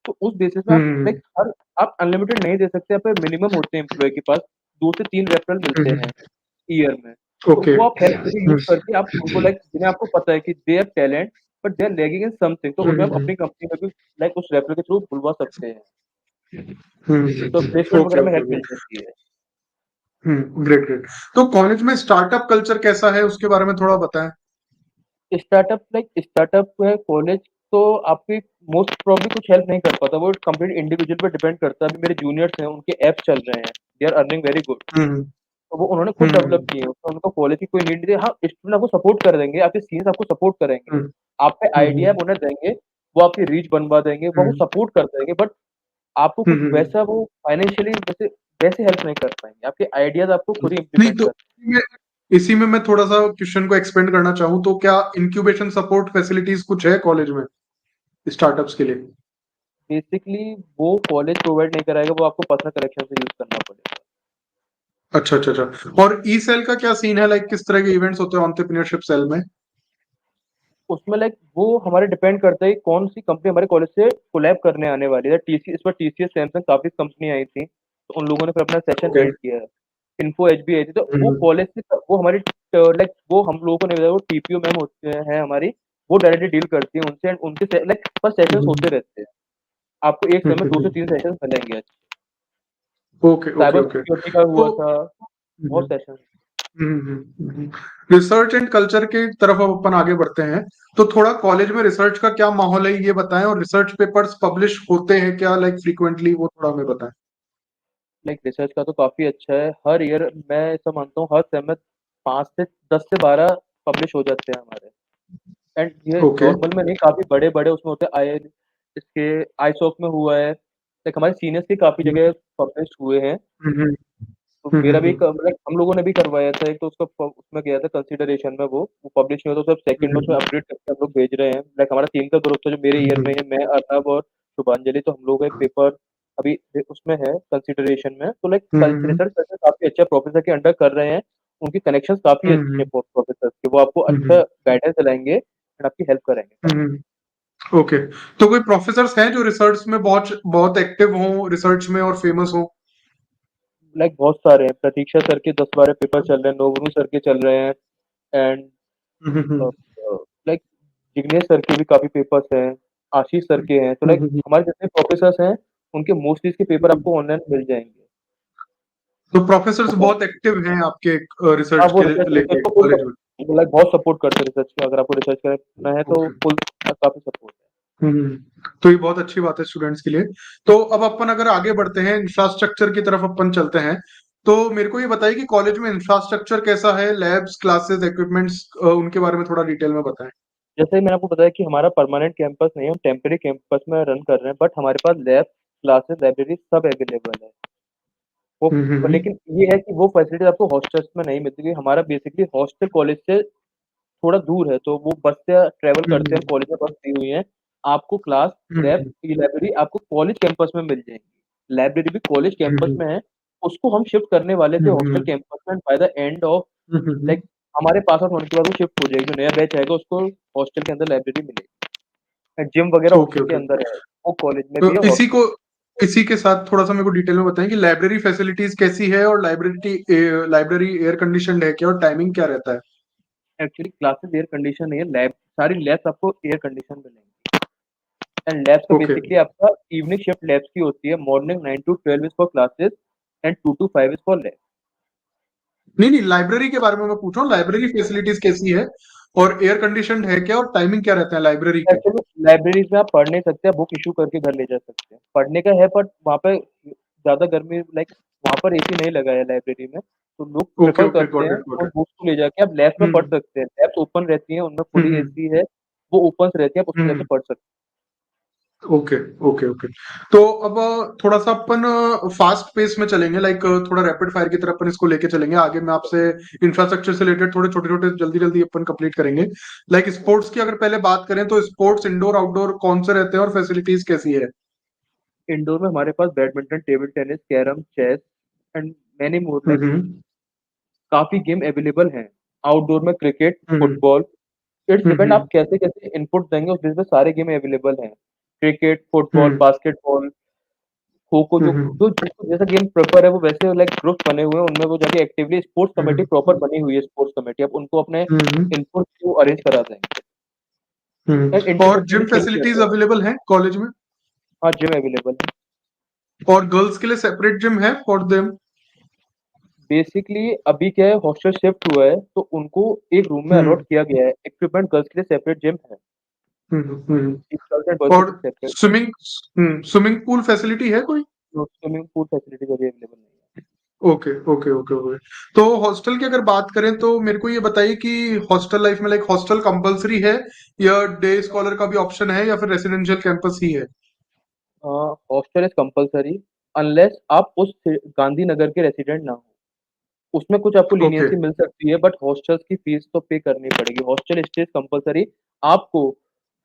तो उस बेसिस में आप लाइक हर आप अनलिमिटेड नहीं दे सकते, आप मिनिमम होते हैं एम्प्लॉय के पास 2 से 3 रेफरल मिलते हैं ईयर में। तो ओके। वो आप हेल्प करके यूज़ करके आप उनको लाइक जिन्हें आपको पता है कि they have talent but they are lagging in something, तो उन्हें आप अपनी कंपनी में भी लाइक उस रेफरल के थ्रू बुलवा सकते हैं। तो प्लेसमेंट ओके वगैरह में ओके हेल्प ओके। मिल जाती है। Great great. तो कॉलेज में स्टार्टअप कल्चर कैसा है उसके बारे में थोड़ा बताएं। स्टार्टअप है कॉलेज, तो आपकी मोस्ट प्रोबब्ली कुछ हेल्प नहीं कर पाता, वो कंप्लीट इंडिविजुअल पे डिपेंड करता है। अभी मेरे जूनियर्स हैं, उनके ऐप चल रहे हैं, they are earning very good. Hmm तो वो उन्होंने खुद डेवलप हम्म किए हैं, उसमें उनको कॉलेज की कोई नीड नहीं है। हाँ, स्टूडेंट आपको सपोर्ट कर देंगे, आपके सीनियर्स आपको सपोर्ट करेंगे, हम्म आप पे आइडिया हम्म आप उन्हें देंगे, वो आपकी रीच बनवा देंगे, वो हम्म सपोर्ट कर देंगे, बट आपको कुछ हम्म। वैसा वो फाइनेंशियली वैसे वैसे हेल्प नहीं कर पाएँगे। आपके आइडियाज़ आपको खुद ही नहीं इम्प्लीमेंट तो कर। इसी में मैं थोड़ा सा क्वेश्चन को एक्सपेंड करना चाहूँ, तो क्या इंक्यूबेशन सपोर्ट फैसिलिटीज कुछ है कॉलेज में स्टार्टअप्स के लिए? बेसिकली वो कॉलेज प्रोवाइड नहीं कराएगा, वो आपको पर्सनल कनेक्शन से यूज़ करना पड़ेगा। अच्छा अच्छा अच्छा। और ई सेल का क्या सीन है? लाइक किस तरह के इवेंट्स होते हैं एंटरप्रेन्योरशिप सेल में? उसमें लाइक वो हमारे डिपेंड करता है कि कौन-सी कंपनी हमारे कॉलेज से कोलैब करने आने वाली है। टीसी इस बार टीसीएस, सैमसंग काफ़ी कंपनी आई थी, तो उन लोगों ने फिर अपना सेशन ओके। हेल्ड किया है। इन्फो एज भी आई थी, तो वो कॉलेज से वो हमारी लाइक वो हम लोगों को नहीं बताया, वो टीपीओ मैम होते हैं हमारी, वो डायरेक्टली डील करती हैं उनसे एंड उनके से लाइक बस सेशंस होते रहते हैं। आपको एक समय में 2 से 3 सेशंस मिलेंगे। Okay okay cyber okay. Security का तो हुआ था, बहुत सेशन। रिसर्च एंड कल्चर की तरफ अब अपन आगे बढ़ते हैं। तो थोड़ा कॉलेज में रिसर्च का क्या माहौल है ये बताएं, और रिसर्च पेपर्स पब्लिश होते हैं क्या लाइक फ्रीक्वेंटली, वो थोड़ा हमें बताएं। लाइक रिसर्च का तो काफ़ी अच्छा है। हर ईयर मैं ऐसा मानता हूँ हर सेम में 5 से 10 से 12 पब्लिश हो जाते हैं हमारे। एंड ये ओके। नॉर्मल में नहीं, काफ़ी बड़े-बड़े उसमें होते हैं। इसके आईसॉक में हुआ है। लाइक हमारे सीनियर्स भी काफ़ी जगह पब्लिश हुए हैं। तो मेरा भी लाइक हम लोगों ने भी करवाया था एक, तो उसका उसमें गया था कंसिडरेशन में, वो पब्लिश नहीं हुआ, तो सब सेकंड में उसमें अपडेट करके हम लोग भेज रहे हैं। लाइक हमारा 3 का ग्रुप था जो मेरे ईयर में है, मैं, अर्नब और शुभांजलि, तो हम लोग का एक पेपर अभी उसमें है कंसिडरेशन में। तो लाइक रिसर्च करके काफ़ी अच्छा प्रोफेसर के अंडर कर रहे हैं। उनके कनेक्शंस काफ़ी अच्छे हैं प्रोफेसर के, वो आपको अच्छा गाइडेंस दिलाएँगे एंड आपकी हेल्प करेंगे काफ़ी। ओके। तो कोई प्रोफेसर्स हैं जो रिसर्च में बहुत बहुत एक्टिव हों रिसर्च में और फेमस हो? लाइक बहुत सारे हैं, प्रतीक्षा सर के 10-12 पेपर चल रहे हैं, नोबरू सर के चल रहे हैं and a like Jignesh sir के भी काफ़ी पेपर्स हैं, आशीष सर के हैं, तो लाइक हमारे जितने प्रोफ़ेसर्स हैं, उनके मोस्टली के पेपर आपको ऑनलाइन मिल जाएँगे। तो प्रोफेसर्स वो बहुत एक्टिव हैं आपके हाँ, रिसर्च वो के रिसर्च लेके को कॉलेज में? वो लाइक बहुत सपोर्ट करते हैं रिसर्च में, अगर आपको रिसर्च करना है तो ओके। फुल काफ़ी सपोर्ट है। तो ये बहुत अच्छी बात है स्टूडेंट्स के लिए। तो अब अपन अगर आगे बढ़ते हैं, इंफ्रास्ट्रक्चर की तरफ अपन चलते हैं, तो मेरे को ये बताइए कि कॉलेज में इंफ्रास्ट्रक्चर कैसा है? लैब्स, क्लासेस, इक्विपमेंट्स, उनके बारे में थोड़ा डिटेल में बताएं। जैसे मैंने आपको बताया कि हमारा परमानेंट कैंपस नहीं है, हम टेम्परेरी कैंपस में रन कर रहे हैं, बट हमारे पास लैब, क्लासेस, लाइब्रेरी सब अवेलेबल है। वो लेकिन ये है कि वो फैसिलिटीज़ आपको हॉस्टल्स में नहीं मिलती, क्योंकि हमारा बेसिकली हॉस्टल कॉलेज से थोड़ा दूर है, तो वो बस से ट्रैवल करते हैं, कॉलेज में बस दी हुई है। आपको क्लास, लैब, ये लाइब्रेरी आपको कॉलेज कैंपस में मिल जाएँगी। लाइब्रेरी भी कॉलेज कैंपस में है, उसको हम शिफ्ट करने वाले थे हॉस्टल कैंपस में, by the end of like हमारे पास आउट होने के बाद वो शिफ्ट हो जाएगी। जो नया बैच आएगा उसको हॉस्टल के अंदर लाइब्रेरी मिलेगी। जिम वगैरह ओके हॉस्टल के ओके। अंदर है, वो कॉलेज में तो भी है, हॉस्टल। इसी के साथ थोड़ा सा मेरे को डिटेल में बताएं कि लाइब्रेरी फैसिलिटीज कैसी है, और लाइब्रेरी एयर कंडीशनड है क्या, और टाइमिंग क्या रहता है? एक्चुअली क्लासेस एयर कंडीशन नहीं है, लैब सारी लैब्स आपको एयर कंडीशन मिलेंगी। एंड लैब्स का ओके। बेसिकली आपका इवनिंग शिफ्ट लैब्स की होती है, morning 9 to 12 is for classes and 2 to 5 is for lab. नहीं नहीं, लाइब्रेरी के बारे में मैं पूछ रहा हूँ, लाइब्रेरी फैसिलिटीज कैसी है और एयर कंडीशन है क्या और टाइमिंग क्या रहता है लाइब्रेरी के? एक्चुअली लाइब्रेरीज में आप पढ़ नहीं सकते, आप बुक इशू करके घर ले जा सकते हैं। पढ़ने का है बट वहाँ पे ज़्यादा गर्मी लाइक वहाँ पर एसी नहीं लगा है लाइब्रेरी में, तो लोग ओके प्रेफ़र ओके, करते गॉट हैं इट गॉट उन इट। बुक्स को ले जाके आप लैब्स में पढ़ हम्म सकते हैं। लैब्स ओपन रहती हैं, उनमें हम्म फुली हम्म एसी है, वो ओपन रहती है, आप उसमें जाके हम्म, पढ़ सकते ओके ओके ओके। तो अब थोड़ा सा अपन फास्ट पेस में चलेंगे, लाइक थोड़ा रैपिड फायर की तरफ अपन इसको लेके चलेंगे आगे। मैं आपसे इंफ्रास्ट्रक्चर से रिलेटेड थोड़े छोटे छोटे जल्दी जल्दी अपन कंप्लीट करेंगे। लाइक स्पोर्ट्स की अगर पहले बात करें तो स्पोर्ट्स इंडोर आउटडोर कौन से रहते हैं और फैसिलिटीज कैसी है? हैं। इंडोर में हमारे पास badminton, table tennis, carrom, chess and many more like hmm काफ़ी गेम अवेलेबल हैं। आउटडोर में क्रिकेट, हम्म फुटबॉल, इट्स डिपेंड आप हम्म कैसे-कैसे इनपुट देंगे उस बेस पे सारे गेम अवेलेबल हैं। क्रिकेट, फुटबॉल, हम्म बास्केटबॉल, खो-खो जो हम्म जो जिसको जैसा गेम प्रेफर है वो वैसे लाइक ग्रुप्स बने हुए हैं, उनमें वो जाके एक्टिवली स्पोर्ट्स कमिटी हम्म प्रॉपर बनी हुई है स्पोर्ट्स कमिटी, आप उनको अपने हम्म इनपुट को अरेंज करा देंगे। एंड और जिम इंटरनेशनली खेल फैसिलिटीज खेलते हैं। अवेलेबल हैं कॉलेज में? हाँ, जिम अवेलेबल है। और गर्ल्स के लिए सेपरेट जिम है फॉर देम? बेसिकली अभी क्या है हॉस्टल शिफ्ट हुआ है, तो उनको एक रूम में अलॉट हम्म किया गया है। इक्विपमेंट गर्ल्स के लिए सेपरेट जिम है। हम्म। गर्ल्स एंड बॉयज के और लिए सेपरेट। स्विमिंग पूल फैसिलिटी है कोई? स्विमिंग पूल फैसिलिटीज अभी अवेलेबल नहीं है। Okay okay okay okay. तो हॉस्टल की अगर बात करें तो मेरे को ये बताइए कि हॉस्टल लाइफ में लाइक हॉस्टल कंपलसरी है या डे स्कॉलर का भी ऑप्शन है या फिर रेसिडेंशियल कैंपस ही है? हॉस्टल इज कंपलसरी अनलेस आप उस गांधीनगर के रेसिडेंट ना हो। उसमें कुछ आपको ओके। लीनियंसी मिल सकती है बट हॉस्टल्स की फीस तो पे करनी पड़ेगी। Hostel stay is compulsory. आपको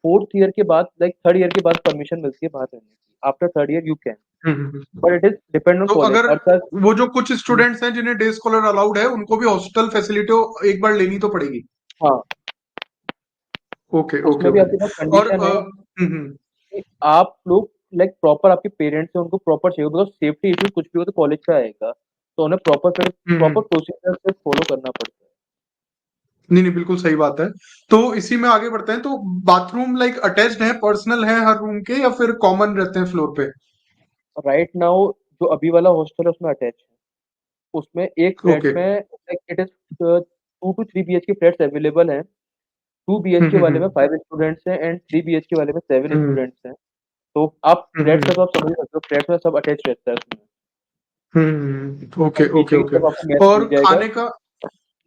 4th ईयर के बाद लाइक 3rd ईयर के बाद परमिशन मिलती है बाहर रहने की। After 3rd year you can, hmm. But it is depend on तो कॉलेज अगर हर साल। वो जो कुछ स्टूडेंट्स हैं जिन्हें डे स्कॉलर अलाउड है उनको भी हॉस्टल फैसिलिटी एक बार लेनी तो पड़ेगी? हाँ, ओके ओके उसमें भी ओके। आपके पास और कंडीशन है हम्म, कि आप लोग लाइक प्रॉपर आपके पेरेंट्स हैं उनको प्रॉपर चाहिए बिकॉज़ सेफ्टी इश्यूज़ कुछ भी हो तो कॉलेज का आएगा। तो उन्हें प्रॉपर हम्म। प्रोसीजर से फॉलो करना पड़ता है। नहीं नहीं, बिल्कुल सही बात है। तो इसी में आगे बढ़ते हैं। तो बाथरूम लाइक अटैच्ड है, पर्सनल है हर रूम के या फिर कॉमन रहते हैं फ्लोर पे? राइट नाउ जो अभी वाला हॉस्टल है उसमें अटैच है। उसमें एक फ्लैट ओके। में like it is 2 to 3 BHK flats available हैं। 2 बीएचके वाले में हम्म 5 स्टूडेंट्स हैं एंड 3 बीएचके वाले में 7 हम्म स्टूडेंट्स हैं। तो आप फ्लैट्स का हम्म तो आप समझ ही सकते हो फ्लैट्स में सब अटैच रहता है उसमें। ओके एंड ओके पीछे की ओके। तरफ आपको मेस और मिल जाएगा। खाने का?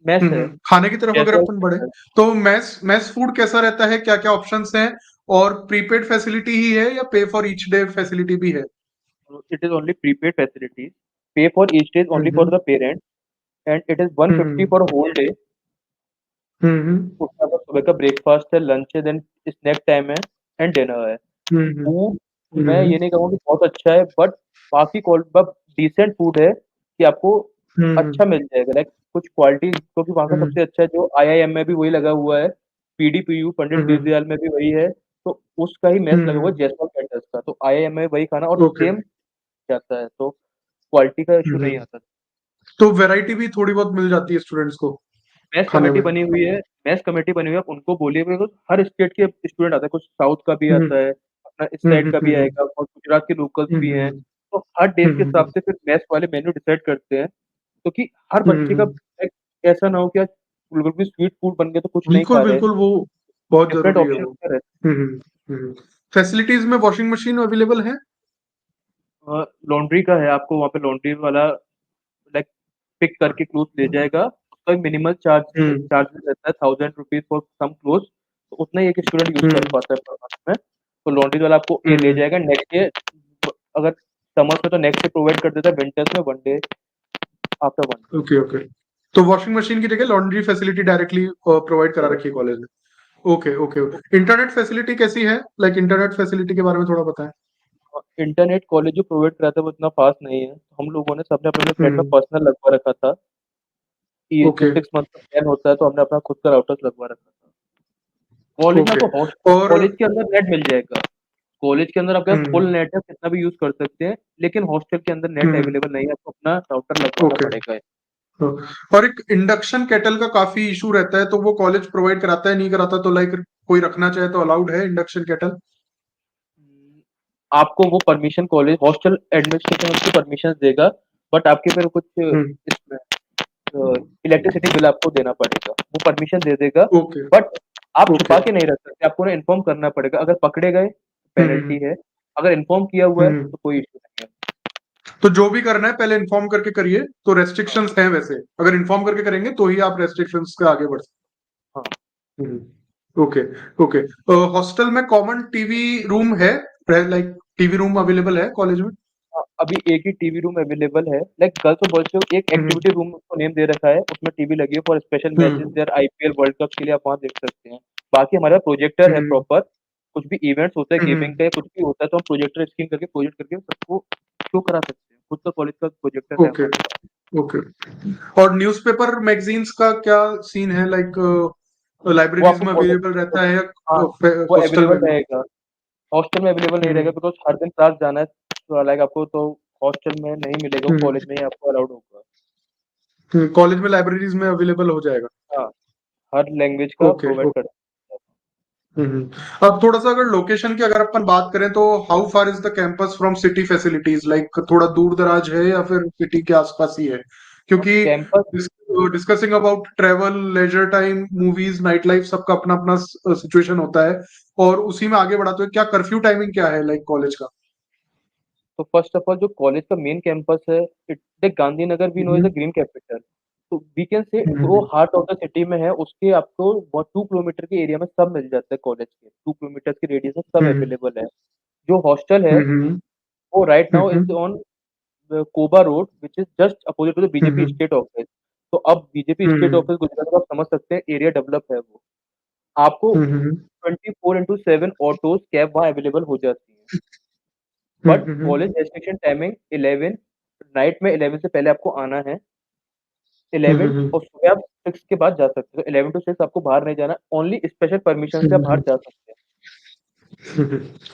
मेस है, खाने की तरफ गेस्ट अगर अपन बढ़े हाउस। तो मेस मेस फूड कैसा रहता है, क्या क्या ऑप्शंस हैं? और प्रीपेड फैसिलिटी ही है या पे फॉर ईच डे फैसिलिटी भी है? It is only prepaid facilities. Pay for each day is only for hmm the parent and it is 150 hmm for a whole day. हम्म उसमें आपका सुबह का ब्रेकफास्ट है, लंच है, देन स्नैक टाइम है and dinner है। हम्म फूड मैं हम्म ये नहीं कहूँगा कि बहुत अच्छा है बट काफ़ी डिसेंट फूड है कि आपको हम्म अच्छा मिल जाएगा लाइक कुछ क्वालिटी क्योंकि वहाँ का हम्म सबसे अच्छा जो आईआईएम में भी वही लगा हुआ है, पीडीपीयू पंडित हम्म दीनदयाल में भी वही है, तो उसका ही मेस लगा हुआ है हम्म जयसवाल कैंटस का, तो आईआईएम में वही खाना और ओके। सेम जाता है, तो क्वालिटी का इश्यू नहीं आता। तो वैरायटी भी थोड़ी बहुत मिल जाती है स्टूडेंट्स को मेस खाने कमिटी में? बनी हुई है मेस कमिटी बनी हुई है, आप उनको बोलिए बिकॉज़ हर स्टेट के स्टूडेंट आते हैं, कुछ साउथ का भी हम्म आता है, अपना इस हम्म साइड का भी हम्म आएगा और गुजरात के लोकल्स भी हैं। हम्म तो हर डेज़ के हिसाब हम्म से फिर मेस वाले मेन्यू डिसाइड करते हैं, क्योंकि हर बच्चे का हम्म एक ऐसा ना हो कि आज बिल्कुल भी स्वीट फूड बन गया तो कुछ नहीं बिल्कुल खा रहे, बिल्कुल, वो बहुत डिफरेंट जरूरी है ऑप्शन वो। होता रहता फैसिलिटीज में वॉशिंग मशीन अवेलेबल है? है। लॉन्ड्री का है, आपको वहाँ पे लॉन्ड्री वाला लाइक पिक करके क्लोथ्स ले जाएगा, उसका एक मिनिमल हम्म चार्जेस रहता है ₹1000 फॉर सम क्लोथ्स, तो उतना ही एक स्टूडेंट यूज़ कर हम्म पाता है पर मंथ में। तो लॉन्ड्री वाला आपको ये ले हम्म जाएगा नेक्स्ट डे अगर समर्स में तो नेक्स्ट डे प्रोवाइड कर देता है, विंटर्स में 1 day after 1 day. Okay okay. तो वॉशिंग मशीन की जगह लॉन्ड्री फैसिलिटी डायरेक्टली प्रोवाइड करा यस। रखी है कॉलेज ने? Okay okay okay. Internet facility कैसी है, लाइक इंटरनेट फैसिलिटी के बारे में थोड़ा बताएं। इंटरनेट कॉलेज जो प्रोवाइड कराता है वो इतना फास्ट नहीं है। हम लोगों ने सबने अपने फ्लैट में हम्म पर्सनल लगवा रखा था, ये जो ओके 6 मंथ का प्लान होता है तो हमने अपना खुद का राउटर लगवा रखा था। कॉलेज में ओके। आपको और कॉलेज के अंदर नेट मिल जाएगा। कॉलेज के अंदर आपके पास फुल हम्म नेट है, कितना भी यूज़ कर सकते हैं, लेकिन हॉस्टल के अंदर नेट हम्म अवेलेबल नहीं है, आपको अपना राउटर लगवाना ओके। पड़ेगा। और एक इंडक्शन केटल का काफी इशू रहता है, तो वो कॉलेज प्रोवाइड कराता है नहीं कराता? तो लाइक कोई रखना चाहे तो अलाउड है इंडक्शन केटल? आपको वो परमिशन कॉलेज हॉस्टल एडमिनिस्ट्रेशन उसकी परमिशन देगा, बट आपके फिर कुछ हम्म। इसमें इलेक्ट्रिसिटी बिल आपको देना पड़ेगा, वो परमिशन दे देगा, ओके। बट आप ओके। छुपा के नहीं रख सकते, आपको उन्हें इन्फॉर्म करना पड़ेगा, अगर पकड़े गए हम्म। पेनल्टी है, अगर इन्फॉर्म किया हुआ है हम्म। तो कोई इशू नहीं है। तो जो भी करना है पहले इन्फॉर्म करके करिए, तो हाँ, रेस्ट्रिक्शंस हैं वैसे, अगर इन्फॉर्म करके करेंगे तो ही आप रेस्ट्रिक्शंस के आगे बढ़ हाँ। सकते हैं। ओके। ओके। हॉस्टल में कॉमन टीवी रूम है, लाइक टीवी रूम अवेलेबल है कॉलेज में? हाँ, अभी एक ही टीवी रूम अवेलेबल है, लाइक गर्ल्स और बॉयज को एक हम्म। एक्टिविटी रूम को नेम दे रखा है, उसमें टीवी लगी है for special matches hmm. There IPL world cup के लिए आप वहाँ देख सकते हैं। बाकी हमारा प्रोजेक्टर है हम्म। प्रॉपर, कुछ भी इवेंट्स होता है गेमिंग हम्म। का या कुछ भी होता है तो हम प्रोजेक्टर स्क्रीन करके प्रोजेक्ट करके सबको शो करा सकते हैं। खुद का कॉलेज का प्रोजेक्टर है ओके। हमारे पास। ओके। और न्यूज़पेपर मैगजीन्स का क्या सीन है, लाइक वो लाइब्रेरीज आपको में कॉलेज अवेलेबल रहता है हाँ, या वो हॉस्टल अवेलेबल में भी? रहेगा। हॉस्टल में अवेलेबल नहीं रहेगा हम्म। बिकॉज़ हर दिन क्लास जाना है, तो लाइक आपको तो हॉस्टल में नहीं मिलेगा, वो हम्म। कॉलेज में ही आपको अलाउड होगा। कॉलेज में लाइब्रेरीज में अवेलेबल हो जाएगा? हाँ, हर लैंग्वेज का ओके। Provide okay. करते हैं। अब थोड़ा सा अगर लोकेशन की अगर अपन बात करें तो how far is the campus from city facilities, like थोड़ा दूर दराज है या फिर सिटी के आसपास ही है? क्योंकि campus discussing about travel, leisure time, movies, night life, सबका अपना अपना सिचुएशन होता है, और उसी में आगे बढ़ाते हुए क्या कर्फ्यू टाइमिंग क्या है लाइक कॉलेज का? तो फर्स्ट ऑफ ऑल जो कॉलेज का मेन कैंपस है, it Gandhinagar we know as a hmm. Green capital, तो वी कैन से वो hmm. Heart of the city में है, उसके आपको 2 किलोमीटर के एरिया में सब मिल जाता है, कॉलेज के 2 किलोमीटर के रेडियस में सब हम्म। अवेलेबल है। जो हॉस्टल है हम्म। वो right now is hmm. On Koba road which is just opposite to the BJP hmm. State office. तो अब BJP state hmm. Office Gujarat का आप समझ सकते हैं, एरिया डेवलप है वो, आपको हम्म। 24/7 ऑटोज कैब वहाँ अवेलेबल हो जाती है। But college restriction timing 11, night में 11 से पहले आपको आना है, 11 हम्म। और सुबह आप 6 के बाद जा सकते हो। 11 टू 6 आपको बाहर नहीं जाना, ओनली स्पेशल परमिशन से आप बाहर जा सकते हैं।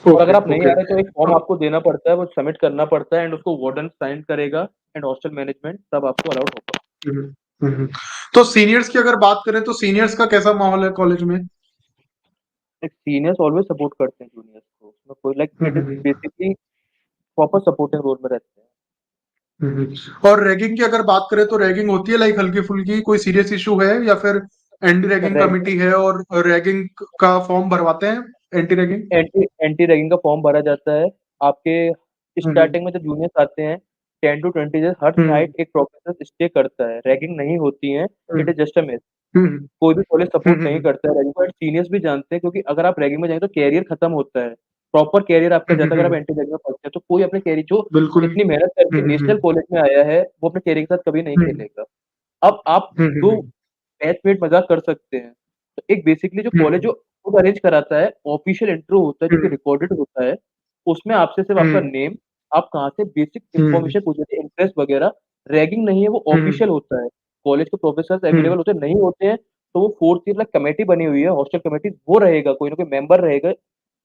और अगर ओके। आप नहीं आ ओके। रहे तो एक फॉर्म आपको देना पड़ता है, वो सबमिट करना पड़ता है एंड उसको वार्डन साइन करेगा एंड हॉस्टल मैनेजमेंट, तब आपको अलाउड होगा। हम्म। हम्म। तो सीनियर्स की अगर बात करें तो सीनियर्स का कैसा माहौल है कॉलेज में? एक सीनियर्स ऑलवेज सपोर्ट करते हैं जूनियर्स को, उसमें कोई like it is hmm. Basically proper supporting role में रहते हैं। और रैगिंग की अगर बात करें तो रैगिंग होती है लाइक हल्की फुल्की, कोई सीरियस इशू है या फिर एंटी रैगिंग रैगिंग कमिटी है और रैगिंग का फॉर्म भरवाते हैं, anti ragging? Anti anti ragging का फॉर्म भरा जाता है। आपके हम्म। स्टार्टिंग में जब जूनियर्स आते हैं 10 टू 20 डेज़ हर हम्म। नाइट एक प्रोफेसर स्टे करता है, रैगिंग नहीं होती है, it hmm. Is just a myth. Hmm. कोई भी कॉलेज सपोर्ट नहीं हम्म। करता है रैगिंग को, एंड सीनियर्स भी जानते हैं, क्योंकि अगर आप रैगिंग में जाएँगे तो करियर खत्म होता है। प्रॉपर करियर आपका जाता है अगर आप हम्म। एंटी रैगिंग में फँसते हैं, तो कोई अपने करियर जो बिल्कुल। इतनी मेहनत करके नेशनल कॉलेज में आया है, वो अपने करियर के साथ कभी नहीं हम्म। खेलेगा। अब आप हम्म। 2 बैचमेट मज़ाक कर सकते हैं। तो एक बेसिकली जो कॉलेज हम्म। जो खुद अरेंज कराता है, ऑफिशियल इंट्रो होता है जो कि हम्म। रिकॉर्डेड होता है, उसमें आपसे सिर्फ आपका हम्म। नेम, आप कहाँ से, बेसिक हम्म। इन्फॉर्मेशन पूछते हैं, इंटरेस्ट वगैरह। रैगिंग नहीं है, वो हम्म। ऑफिशियल होता है। कॉलेज के प्रोफेसर्स हम्म। अवेलेबल होते हैं, नहीं होते हैं, तो वो 4th ईयर कमेटी बनी हुई है, हॉस्टल कमेटी, वो रहेगा, कोई ना कोई मेंबर रहेगा,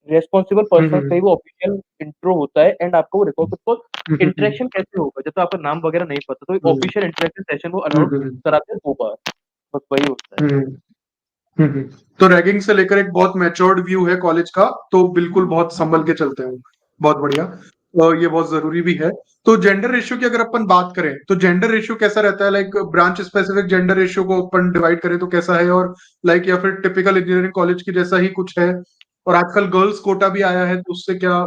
रिस्पॉन्सिबल पर्सन हम्म। से ही वो ऑफिशियल इंट्रो होता है एंड आपको वो रिकॉर्ड, बिकॉज़ हम्म। इंटरेक्शन कैसे होगा जब तक आपका नाम वगैरह नहीं पता, तो एक हम्म। ऑफिशियल इंटरेक्शन सेशन वो अलाउड हम्म। कराते हैं 2 बार, बस वही होता है। हम्म। हम्म। तो रैगिंग से लेकर एक बहुत मैच्योर्ड व्यू है कॉलेज का, तो बिल्कुल बहुत संभल के चलते हैं। बहुत बढ़िया। ये बहुत जरूरी भी है। तो जेंडर रेशियो की अगर अपन बात करें तो जेंडर रेशियो कैसा रहता है, like branch specific gender ratio को अपन डिवाइड करें तो कैसा है, और लाइक या फिर टिपिकल इंजीनियरिंग कॉलेज की जैसा ही कुछ है? और आजकल गर्ल्स कोटा भी आया है तो उससे क्या?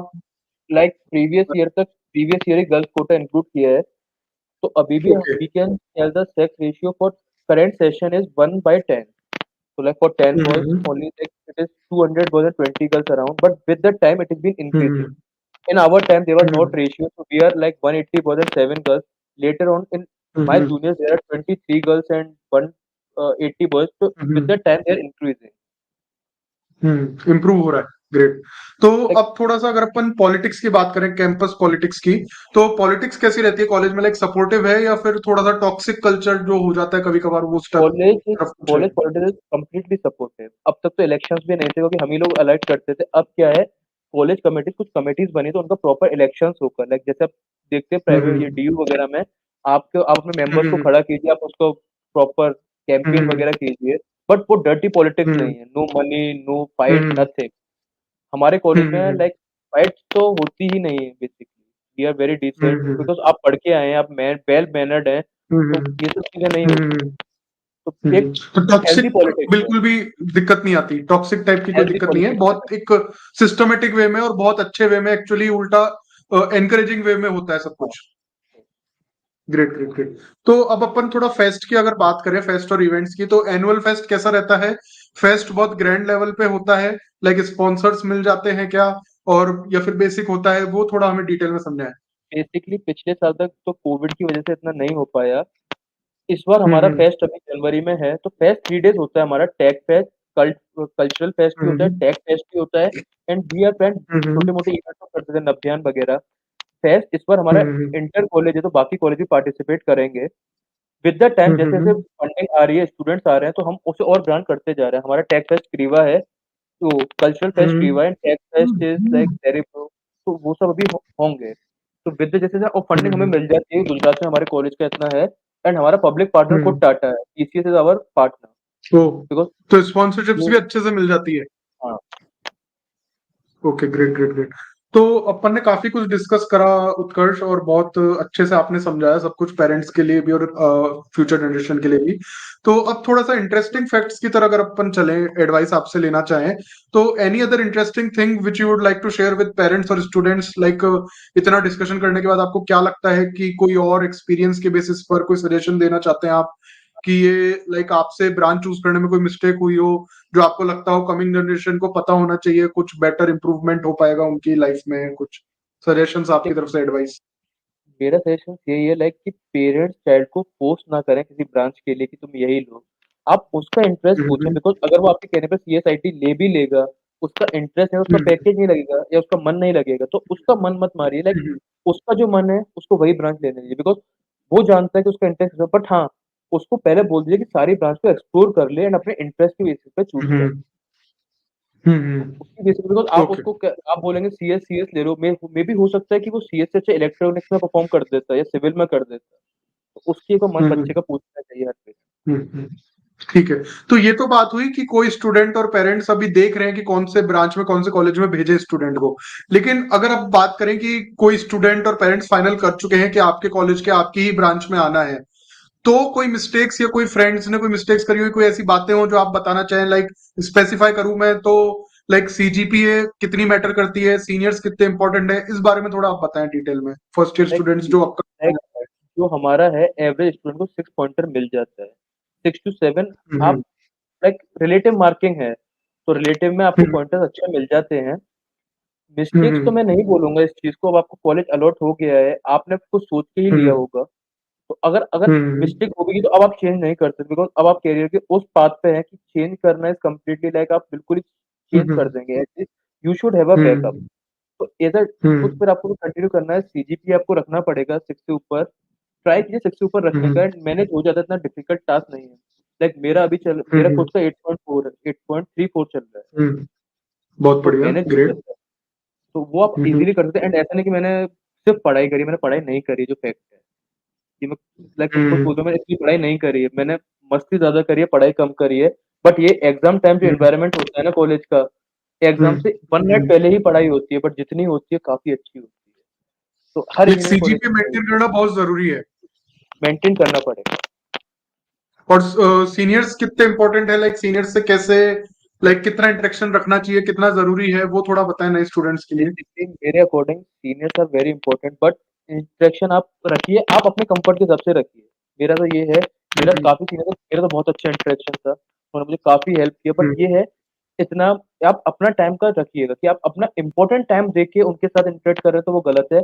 लाइक प्रीवियस ईयर ही गर्ल्स कोटा इंक्लूड किया है, तो अभी भी okay. We can tell the sex ratio for current session is 1/10, so like for 10 boys hmm. only, like it is 200 boys and 20 girls around, but with the time it has been increasing. Hmm. In our time there was hmm. not ratio, so we are like 180 boys and 7 girls. Later on in my hmm. juniors there are 23 girls and 180 boys, so with hmm. the time they are increasing. Improve हो रहा है। Great. तो Like अब थोड़ा सा अगर अपन politics की बात करें, कैंपस पॉलिटिक्स की, तो पॉलिटिक्स कैसी रहती है कॉलेज में, लाइक सपोर्टिव है या फिर थोड़ा सा टॉक्सिक कल्चर जो हो जाता है कभी कभार, वो स्टफ कॉलेज तरफ कुछ है? College politics is completely supportive. अब तक तो इलेक्शंस भी नहीं थे क्योंकि हम ही लोग अलर्ट करते थे, अब क्या है, कॉलेज कमेटी कुछ कमिटीज बनी तो उनका प्रॉपर इलेक्शंस होकर, लाइक जैसे आप देखते हैं प्राइवेट ये हम्म। डीयू वगैरह में, आपके आप अपने मेंबर्स को हम्म। खड़ा कीजिए, आप उसको प्रॉपर कैंपेन हम्म। वगैरह कीजिए, बट वो डर्टी पॉलिटिक्स हम्म। नहीं है, no money, no fight, hmm. Nothing. हमारे कॉलेज में हम्म। लाइक फाइट तो होती ही नहीं है basically. We are very hmm, decent hmm, because आप पढ़ के आए हैं, आप वेल मैनर्ड हैं, हुँ, तो हुँ, ये सब चीज़ें नहीं हुँ, होती। हुँ, तो हुँ। एक तो हेल्दी टॉक्सिक पॉलिटिक्स है, बिल्कुल भी दिक्कत नहीं आती, टॉक्सिक टाइप की कोई हेल्दी दिक्कत नहीं है, पॉलिटिक्स है। बहुत एक सिस्टमैटिक वे में और बहुत अच्छे वे में एक्चुअली उल्टा एनकरेजिंग वे में होता है सब हाँ, कुछ। Great, great, great. तो अब अपन थोड़ा फेस्ट की अगर बात करें, फेस्ट और इवेंट्स की, तो एनुअल फेस्ट कैसा रहता है? फेस्ट बहुत ग्रैंड लेवल पे होता है, लाइक स्पॉन्सर्स मिल जाते हैं क्या? और या फिर बेसिक होता है, वो थोड़ा हमें डिटेल में समझाएं। बेसिकली पिछले साल तक तो कोविड की वजह से इतना नहीं हो पाया। इस बार हम्म, हमारा हम्म, फेस्ट अभी जनवरी में है, तो फेस्ट 3 डेज़ होता है हमारा टेक फेस्ट, कल्चरल फेस्ट भी होता है, हम्म, टेक फेस्ट भी होता है एंड वी आर प्लान हम्म, छोटे-मोटे इवेंट्स तो करते थे, नवध्यान वगैरह। फेस्ट इस बार हमारा हम्म, इंटर कॉलेज है, तो बाकी कॉलेज भी पार्टिसिपेट करेंगे। विद द टाइम हम्म, जैसे-जैसे फंडिंग आ रही है, स्टूडेंट्स आ रहे हैं, तो हम उसे और ग्रांट करते जा रहे हैं। हमारा टेक फेस्ट रीवा है, तो cultural fest Rewa and tech fest is like hmm, cerebro, तो वो सब अभी होंगे। तो विद द जैसे और फंडिंग हमें हम्म, मिल जाती है, गुजरात में हमारे कॉलेज का इतना है एंड हमारा पब्लिक पार्टनर खुद हम्म। टाटा है। टीसीएस इज़ आवर पार्टनर तो बिकॉज़ तो स्पॉन्सरशिप्स ये भी अच्छे से मिल जाती है। हाँ, ओके, ग्रेट, ग्रेट, ग्रेट। तो अपन ने काफी कुछ डिस्कस करा उत्कर्ष, और बहुत अच्छे से आपने समझाया सब कुछ, पेरेंट्स के लिए भी और फ्यूचर जनरेशन के लिए भी। तो अब थोड़ा सा इंटरेस्टिंग फैक्ट्स की तरह अगर अपन चलें, एडवाइस आपसे लेना चाहें, तो any other interesting thing which you would like to share with parents और स्टूडेंट्स, लाइक इतना डिस्कशन करने के बाद आपको क्या लगता है कि कोई और एक्सपीरियंस के बेसिस पर कोई सजेशन देना चाहते हैं आप, कि ये लाइक आपसे ब्रांच चूज करने में कोई मिस्टेक हुई हो, जो आपको लगता हो कमिंग जनरेशन को पता होना चाहिए, कुछ बेटर इंप्रूवमेंट हो पाएगा उनकी लाइफ में, कुछ सजेशंस आपकी तरफ से, एडवाइस? मेरा सजेशन यही है लाइक कि पेरेंट्स चाइल्ड को फोर्स ना करें किसी ब्रांच के लिए कि तुम यही लो। आप उसका इंटरेस्ट पूछें हम्म, बिकॉज़ अगर वो आपके कहने पे सीएसआईटी ले भी लेगा, उसका इंटरेस्ट है, उसका हम्म, पैकेज नहीं लगेगा या उसका मन नहीं लगेगा, तो उसका मन मत मारिए लाइक हम्म, उसका जो मन है, उसको वही ब्रांच लेने दीजिए बिकॉज़ वो जानता है कि उसका इंटरेस्ट है बट हाँ, उसको पहले बोल दीजिए कि सारी ब्रांच को एक्सप्लोर कर ले एंड अपने इंटरेस्ट के बेसिस पे चूज़ कर। हम्म, तो उसकी बेसिस पे बिकॉज़ आप ओके। उसको आप बोलेंगे सीएस सीएस ले लो, मे बी हो सकता है कि वो सीएस से अच्छा इलेक्ट्रॉनिक्स में परफॉर्म कर देता है या सिविल में कर देता है। तो उसके को मन हम्म, बच्चे का पूछना चाहिए हर पे। हम्म, ठीक है। तो ये तो बात हुई कि कोई स्टूडेंट और पेरेंट्स अभी देख रहे हैं कि कौन से ब्रांच में, कौन से कॉलेज में भेजे स्टूडेंट को। लेकिन अगर अब बात करें कि कोई स्टूडेंट और पेरेंट्स फाइनल कर चुके हैं कि आपके कॉलेज के आपकी ही ब्रांच में आना है, तो कोई मिस्टेक्स या कोई फ्रेंड्स ने कोई मिस्टेक्स करी हुई, कोई ऐसी बातें हो जो आप बताना चाहें, लाइक स्पेसिफाई करूं मैं तो, लाइक सीजीपीए कितनी मैटर करती है, सीनियर्स कितने इंपॉर्टेंट है, इस बारे में थोड़ा आप बताएं डिटेल में, फर्स्ट ईयर लाइक स्टूडेंट्स जो आपका। लाइक जो हमारा है एवरेज स्टूडेंट को 6 पॉइंटर मिल जाता है। 6 टू 7 हम्म, आप लाइक रिलेटिव मार्किंग है, तो रिलेटिव में आपको हम्म, पॉइंटर्स अच्छे मिल जाते हैं। मिस्टेक्स तो हम्म, मैं नहीं बोलूँगा इस चीज़ को, अब आपको कॉलेज अलॉट हो गया है, आपने कुछ सोच के ही लिया हम्म, होगा। तो अगर अगर हम्म, मिस्टेक हो गई तो अब आप चेंज नहीं कर सकते बिकॉज़ अब आप करियर के उस पाथ पे हैं कि चेंज करना इज़ कंप्लीटली लाइक आप बिल्कुल ही चेंज कर हम्म, देंगे। At least you should have a backup. Hmm, तो इधर कुछ हम्म, फिर आपको कंटिन्यू करना है, सीजीपीए आपको रखना पड़ेगा 6 से ऊपर। ट्राई कीजिए 6 से ऊपर रखने का हम्म, एंड मैनेज हो जाता है, इतना डिफिकल्ट टास्क नहीं है। लाइक मेरा हम्म, खुद का 8.4 है, 8.34 चल रहा है, हम्म, बहुत तो बढ़िया, मैनेज हो ग्रेट। जाता है। तो वो आप हम्म, इज़िली कर सकते हैं एंड ऐसा नहीं कि मैंने सिर्फ़ पढ़ाई करी है, मैंने पढ़ाई नहीं करी है जो फैक्ट है। कि मैं लाइक खुद हम्म, बोलता हूँ मैंने इतनी पढ़ाई नहीं करी है, मैंने मस्ती ज़्यादा करी है, पढ़ाई कम करी है। बट ये एग्ज़ाम टाइम जो हम्म, एनवायरनमेंट होता है ना कॉलेज का, एग्ज़ाम हम्म, से 1 मिनट हम्म। पहले ही पढ़ाई होती है, बट जितनी होती है काफ़ी अच्छी होती है। तो हर एक इंजीनियरिंग कॉलेज सीजीपीए में वही मेंटेन करना बहुत जरूरी है। मेंटेन करना पड़ेगा। और सीनियर्स कितने इंपॉर्टेंट है, लाइक सीनियर्स से कैसे, लाइक कितना इंटरेक्शन रखना चाहिए, कितना जरूरी है, वो थोड़ा बताएं नए स्टूडेंट्स के लिए। बेसिकली मेरे according seniors are very important but interaction आप रखिए, आप अपने कंफर्ट के हिसाब से रखिए। मेरा तो ये है, मेरा हम्म, काफ़ी सीनियर मेरा तो बहुत अच्छा इंटरेक्शन था, उन्होंने मुझे काफ़ी हेल्प किया बट हम्म, ये है इतना आप अपना टाइम का रखिएगा कि आप अपना इम्पोर्टेंट टाइम देख के उनके साथ इंटरेक्ट कर रहे हैं तो वो गलत है।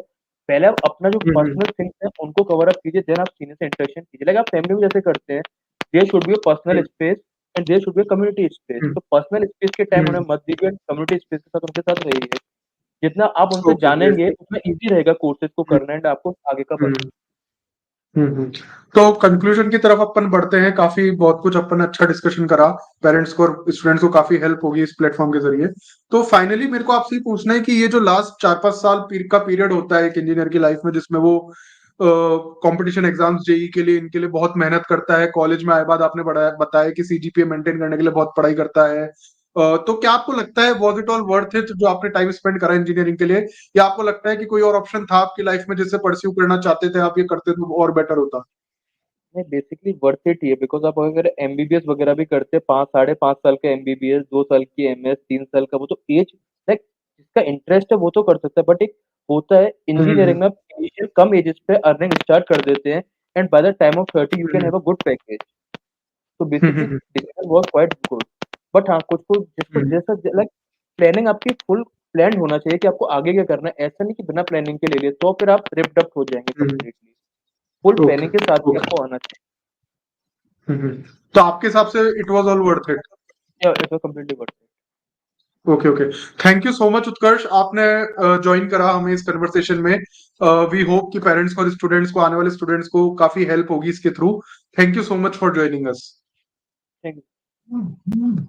पहले आप अपना जो हम्म, पर्सनल थिंग्स हैं उनको कवर अप कीजिए देन आप सीनियर से इंटरेक्शन कीजिए। लाइक आप फैमिली में जैसे करते हैं, there should be a personal hmm, space and there should be a community space. Hmm, तो पर्सनल स्पेस के टाइम हम्म, उन्हें मत दीजिए, कम्युनिटी स्पेस के साथ उनके साथ रहिए। जितना आप उनसे ओके, ग्रेट। जानेंगे उतना ईज़ी रहेगा कोर्सेज़ को हम्म, करना एंड आपको आगे का पता। हम्म, हम्म। तो कंक्लूजन की तरफ अपन बढ़ते हैं, काफी बहुत कुछ अपन अच्छा डिस्कशन करा, पेरेंट्स को और स्टूडेंट्स को काफी हेल्प होगी इस प्लेटफॉर्म के जरिए। तो फाइनली मेरे को आपसे ये पूछना है कि ये जो लास्ट 4-5 साल का पीरियड होता है एक इंजीनियर की लाइफ में, जिसमें वो कंपटीशन एग्जाम्स, जेई के लिए, इनके लिए बहुत मेहनत करता है, कॉलेज में आए बाद आपने बताया कि सीजीपीए मेंटेन करने के लिए बहुत पढ़ाई करता है, तो क्या आपको लगता है was it all worth it जो आपने टाइम स्पेंड करा इंजीनियरिंग के लिए, या आपको लगता है कि कोई और ऑप्शन था आपकी लाइफ में जिससे परस्यू करना चाहते थे आप, ये करते तो और बेटर होता? नहीं, बेसिकली वर्थ इट ही है, बिकॉज आप अगर एमबीबीएस वगैरह भी करते, 5 साढ़े 5 साल का एमबीबीएस, 2 साल की एमएस, 3 साल का, वो तो एज लाइक जिसका इंटरेस्ट है वो तो कर सकता है, बट एक होता है इंजीनियरिंग हम्म। में आप इनिशियल कम एजेस पे अर्निंग स्टार्ट कर देते हैं, and by the time of 30 you can hmm. Have a good package. तो basically hmm. Decision was quite good. But हाँ, कुछ कुछ जिसको हम्म। जैसा लाइक प्लानिंग आपकी फुल प्लान होना चाहिए कि आपको आगे क्या करना है, ऐसा नहीं कि बिना प्लानिंग के ले लिए तो फिर आप रिप्ड अप हो जाएंगे हम्म। कंप्लीटली। Full okay. प्लानिंग के साथ ही ओके। आपको आना चाहिए। तो आपके हिसाब से it was all worth it? या it was completely worth it. Okay okay. Thank you so much Utkarsh, आपने ज्वाइन करा हमें इस कन्वर्सेशन में। वी होप कि पेरेंट्स को और स्टूडेंट्स को, आने वाले स्टूडेंट्स को काफी हेल्प होगी इसके through. Thank you so much for joining us. Thank you.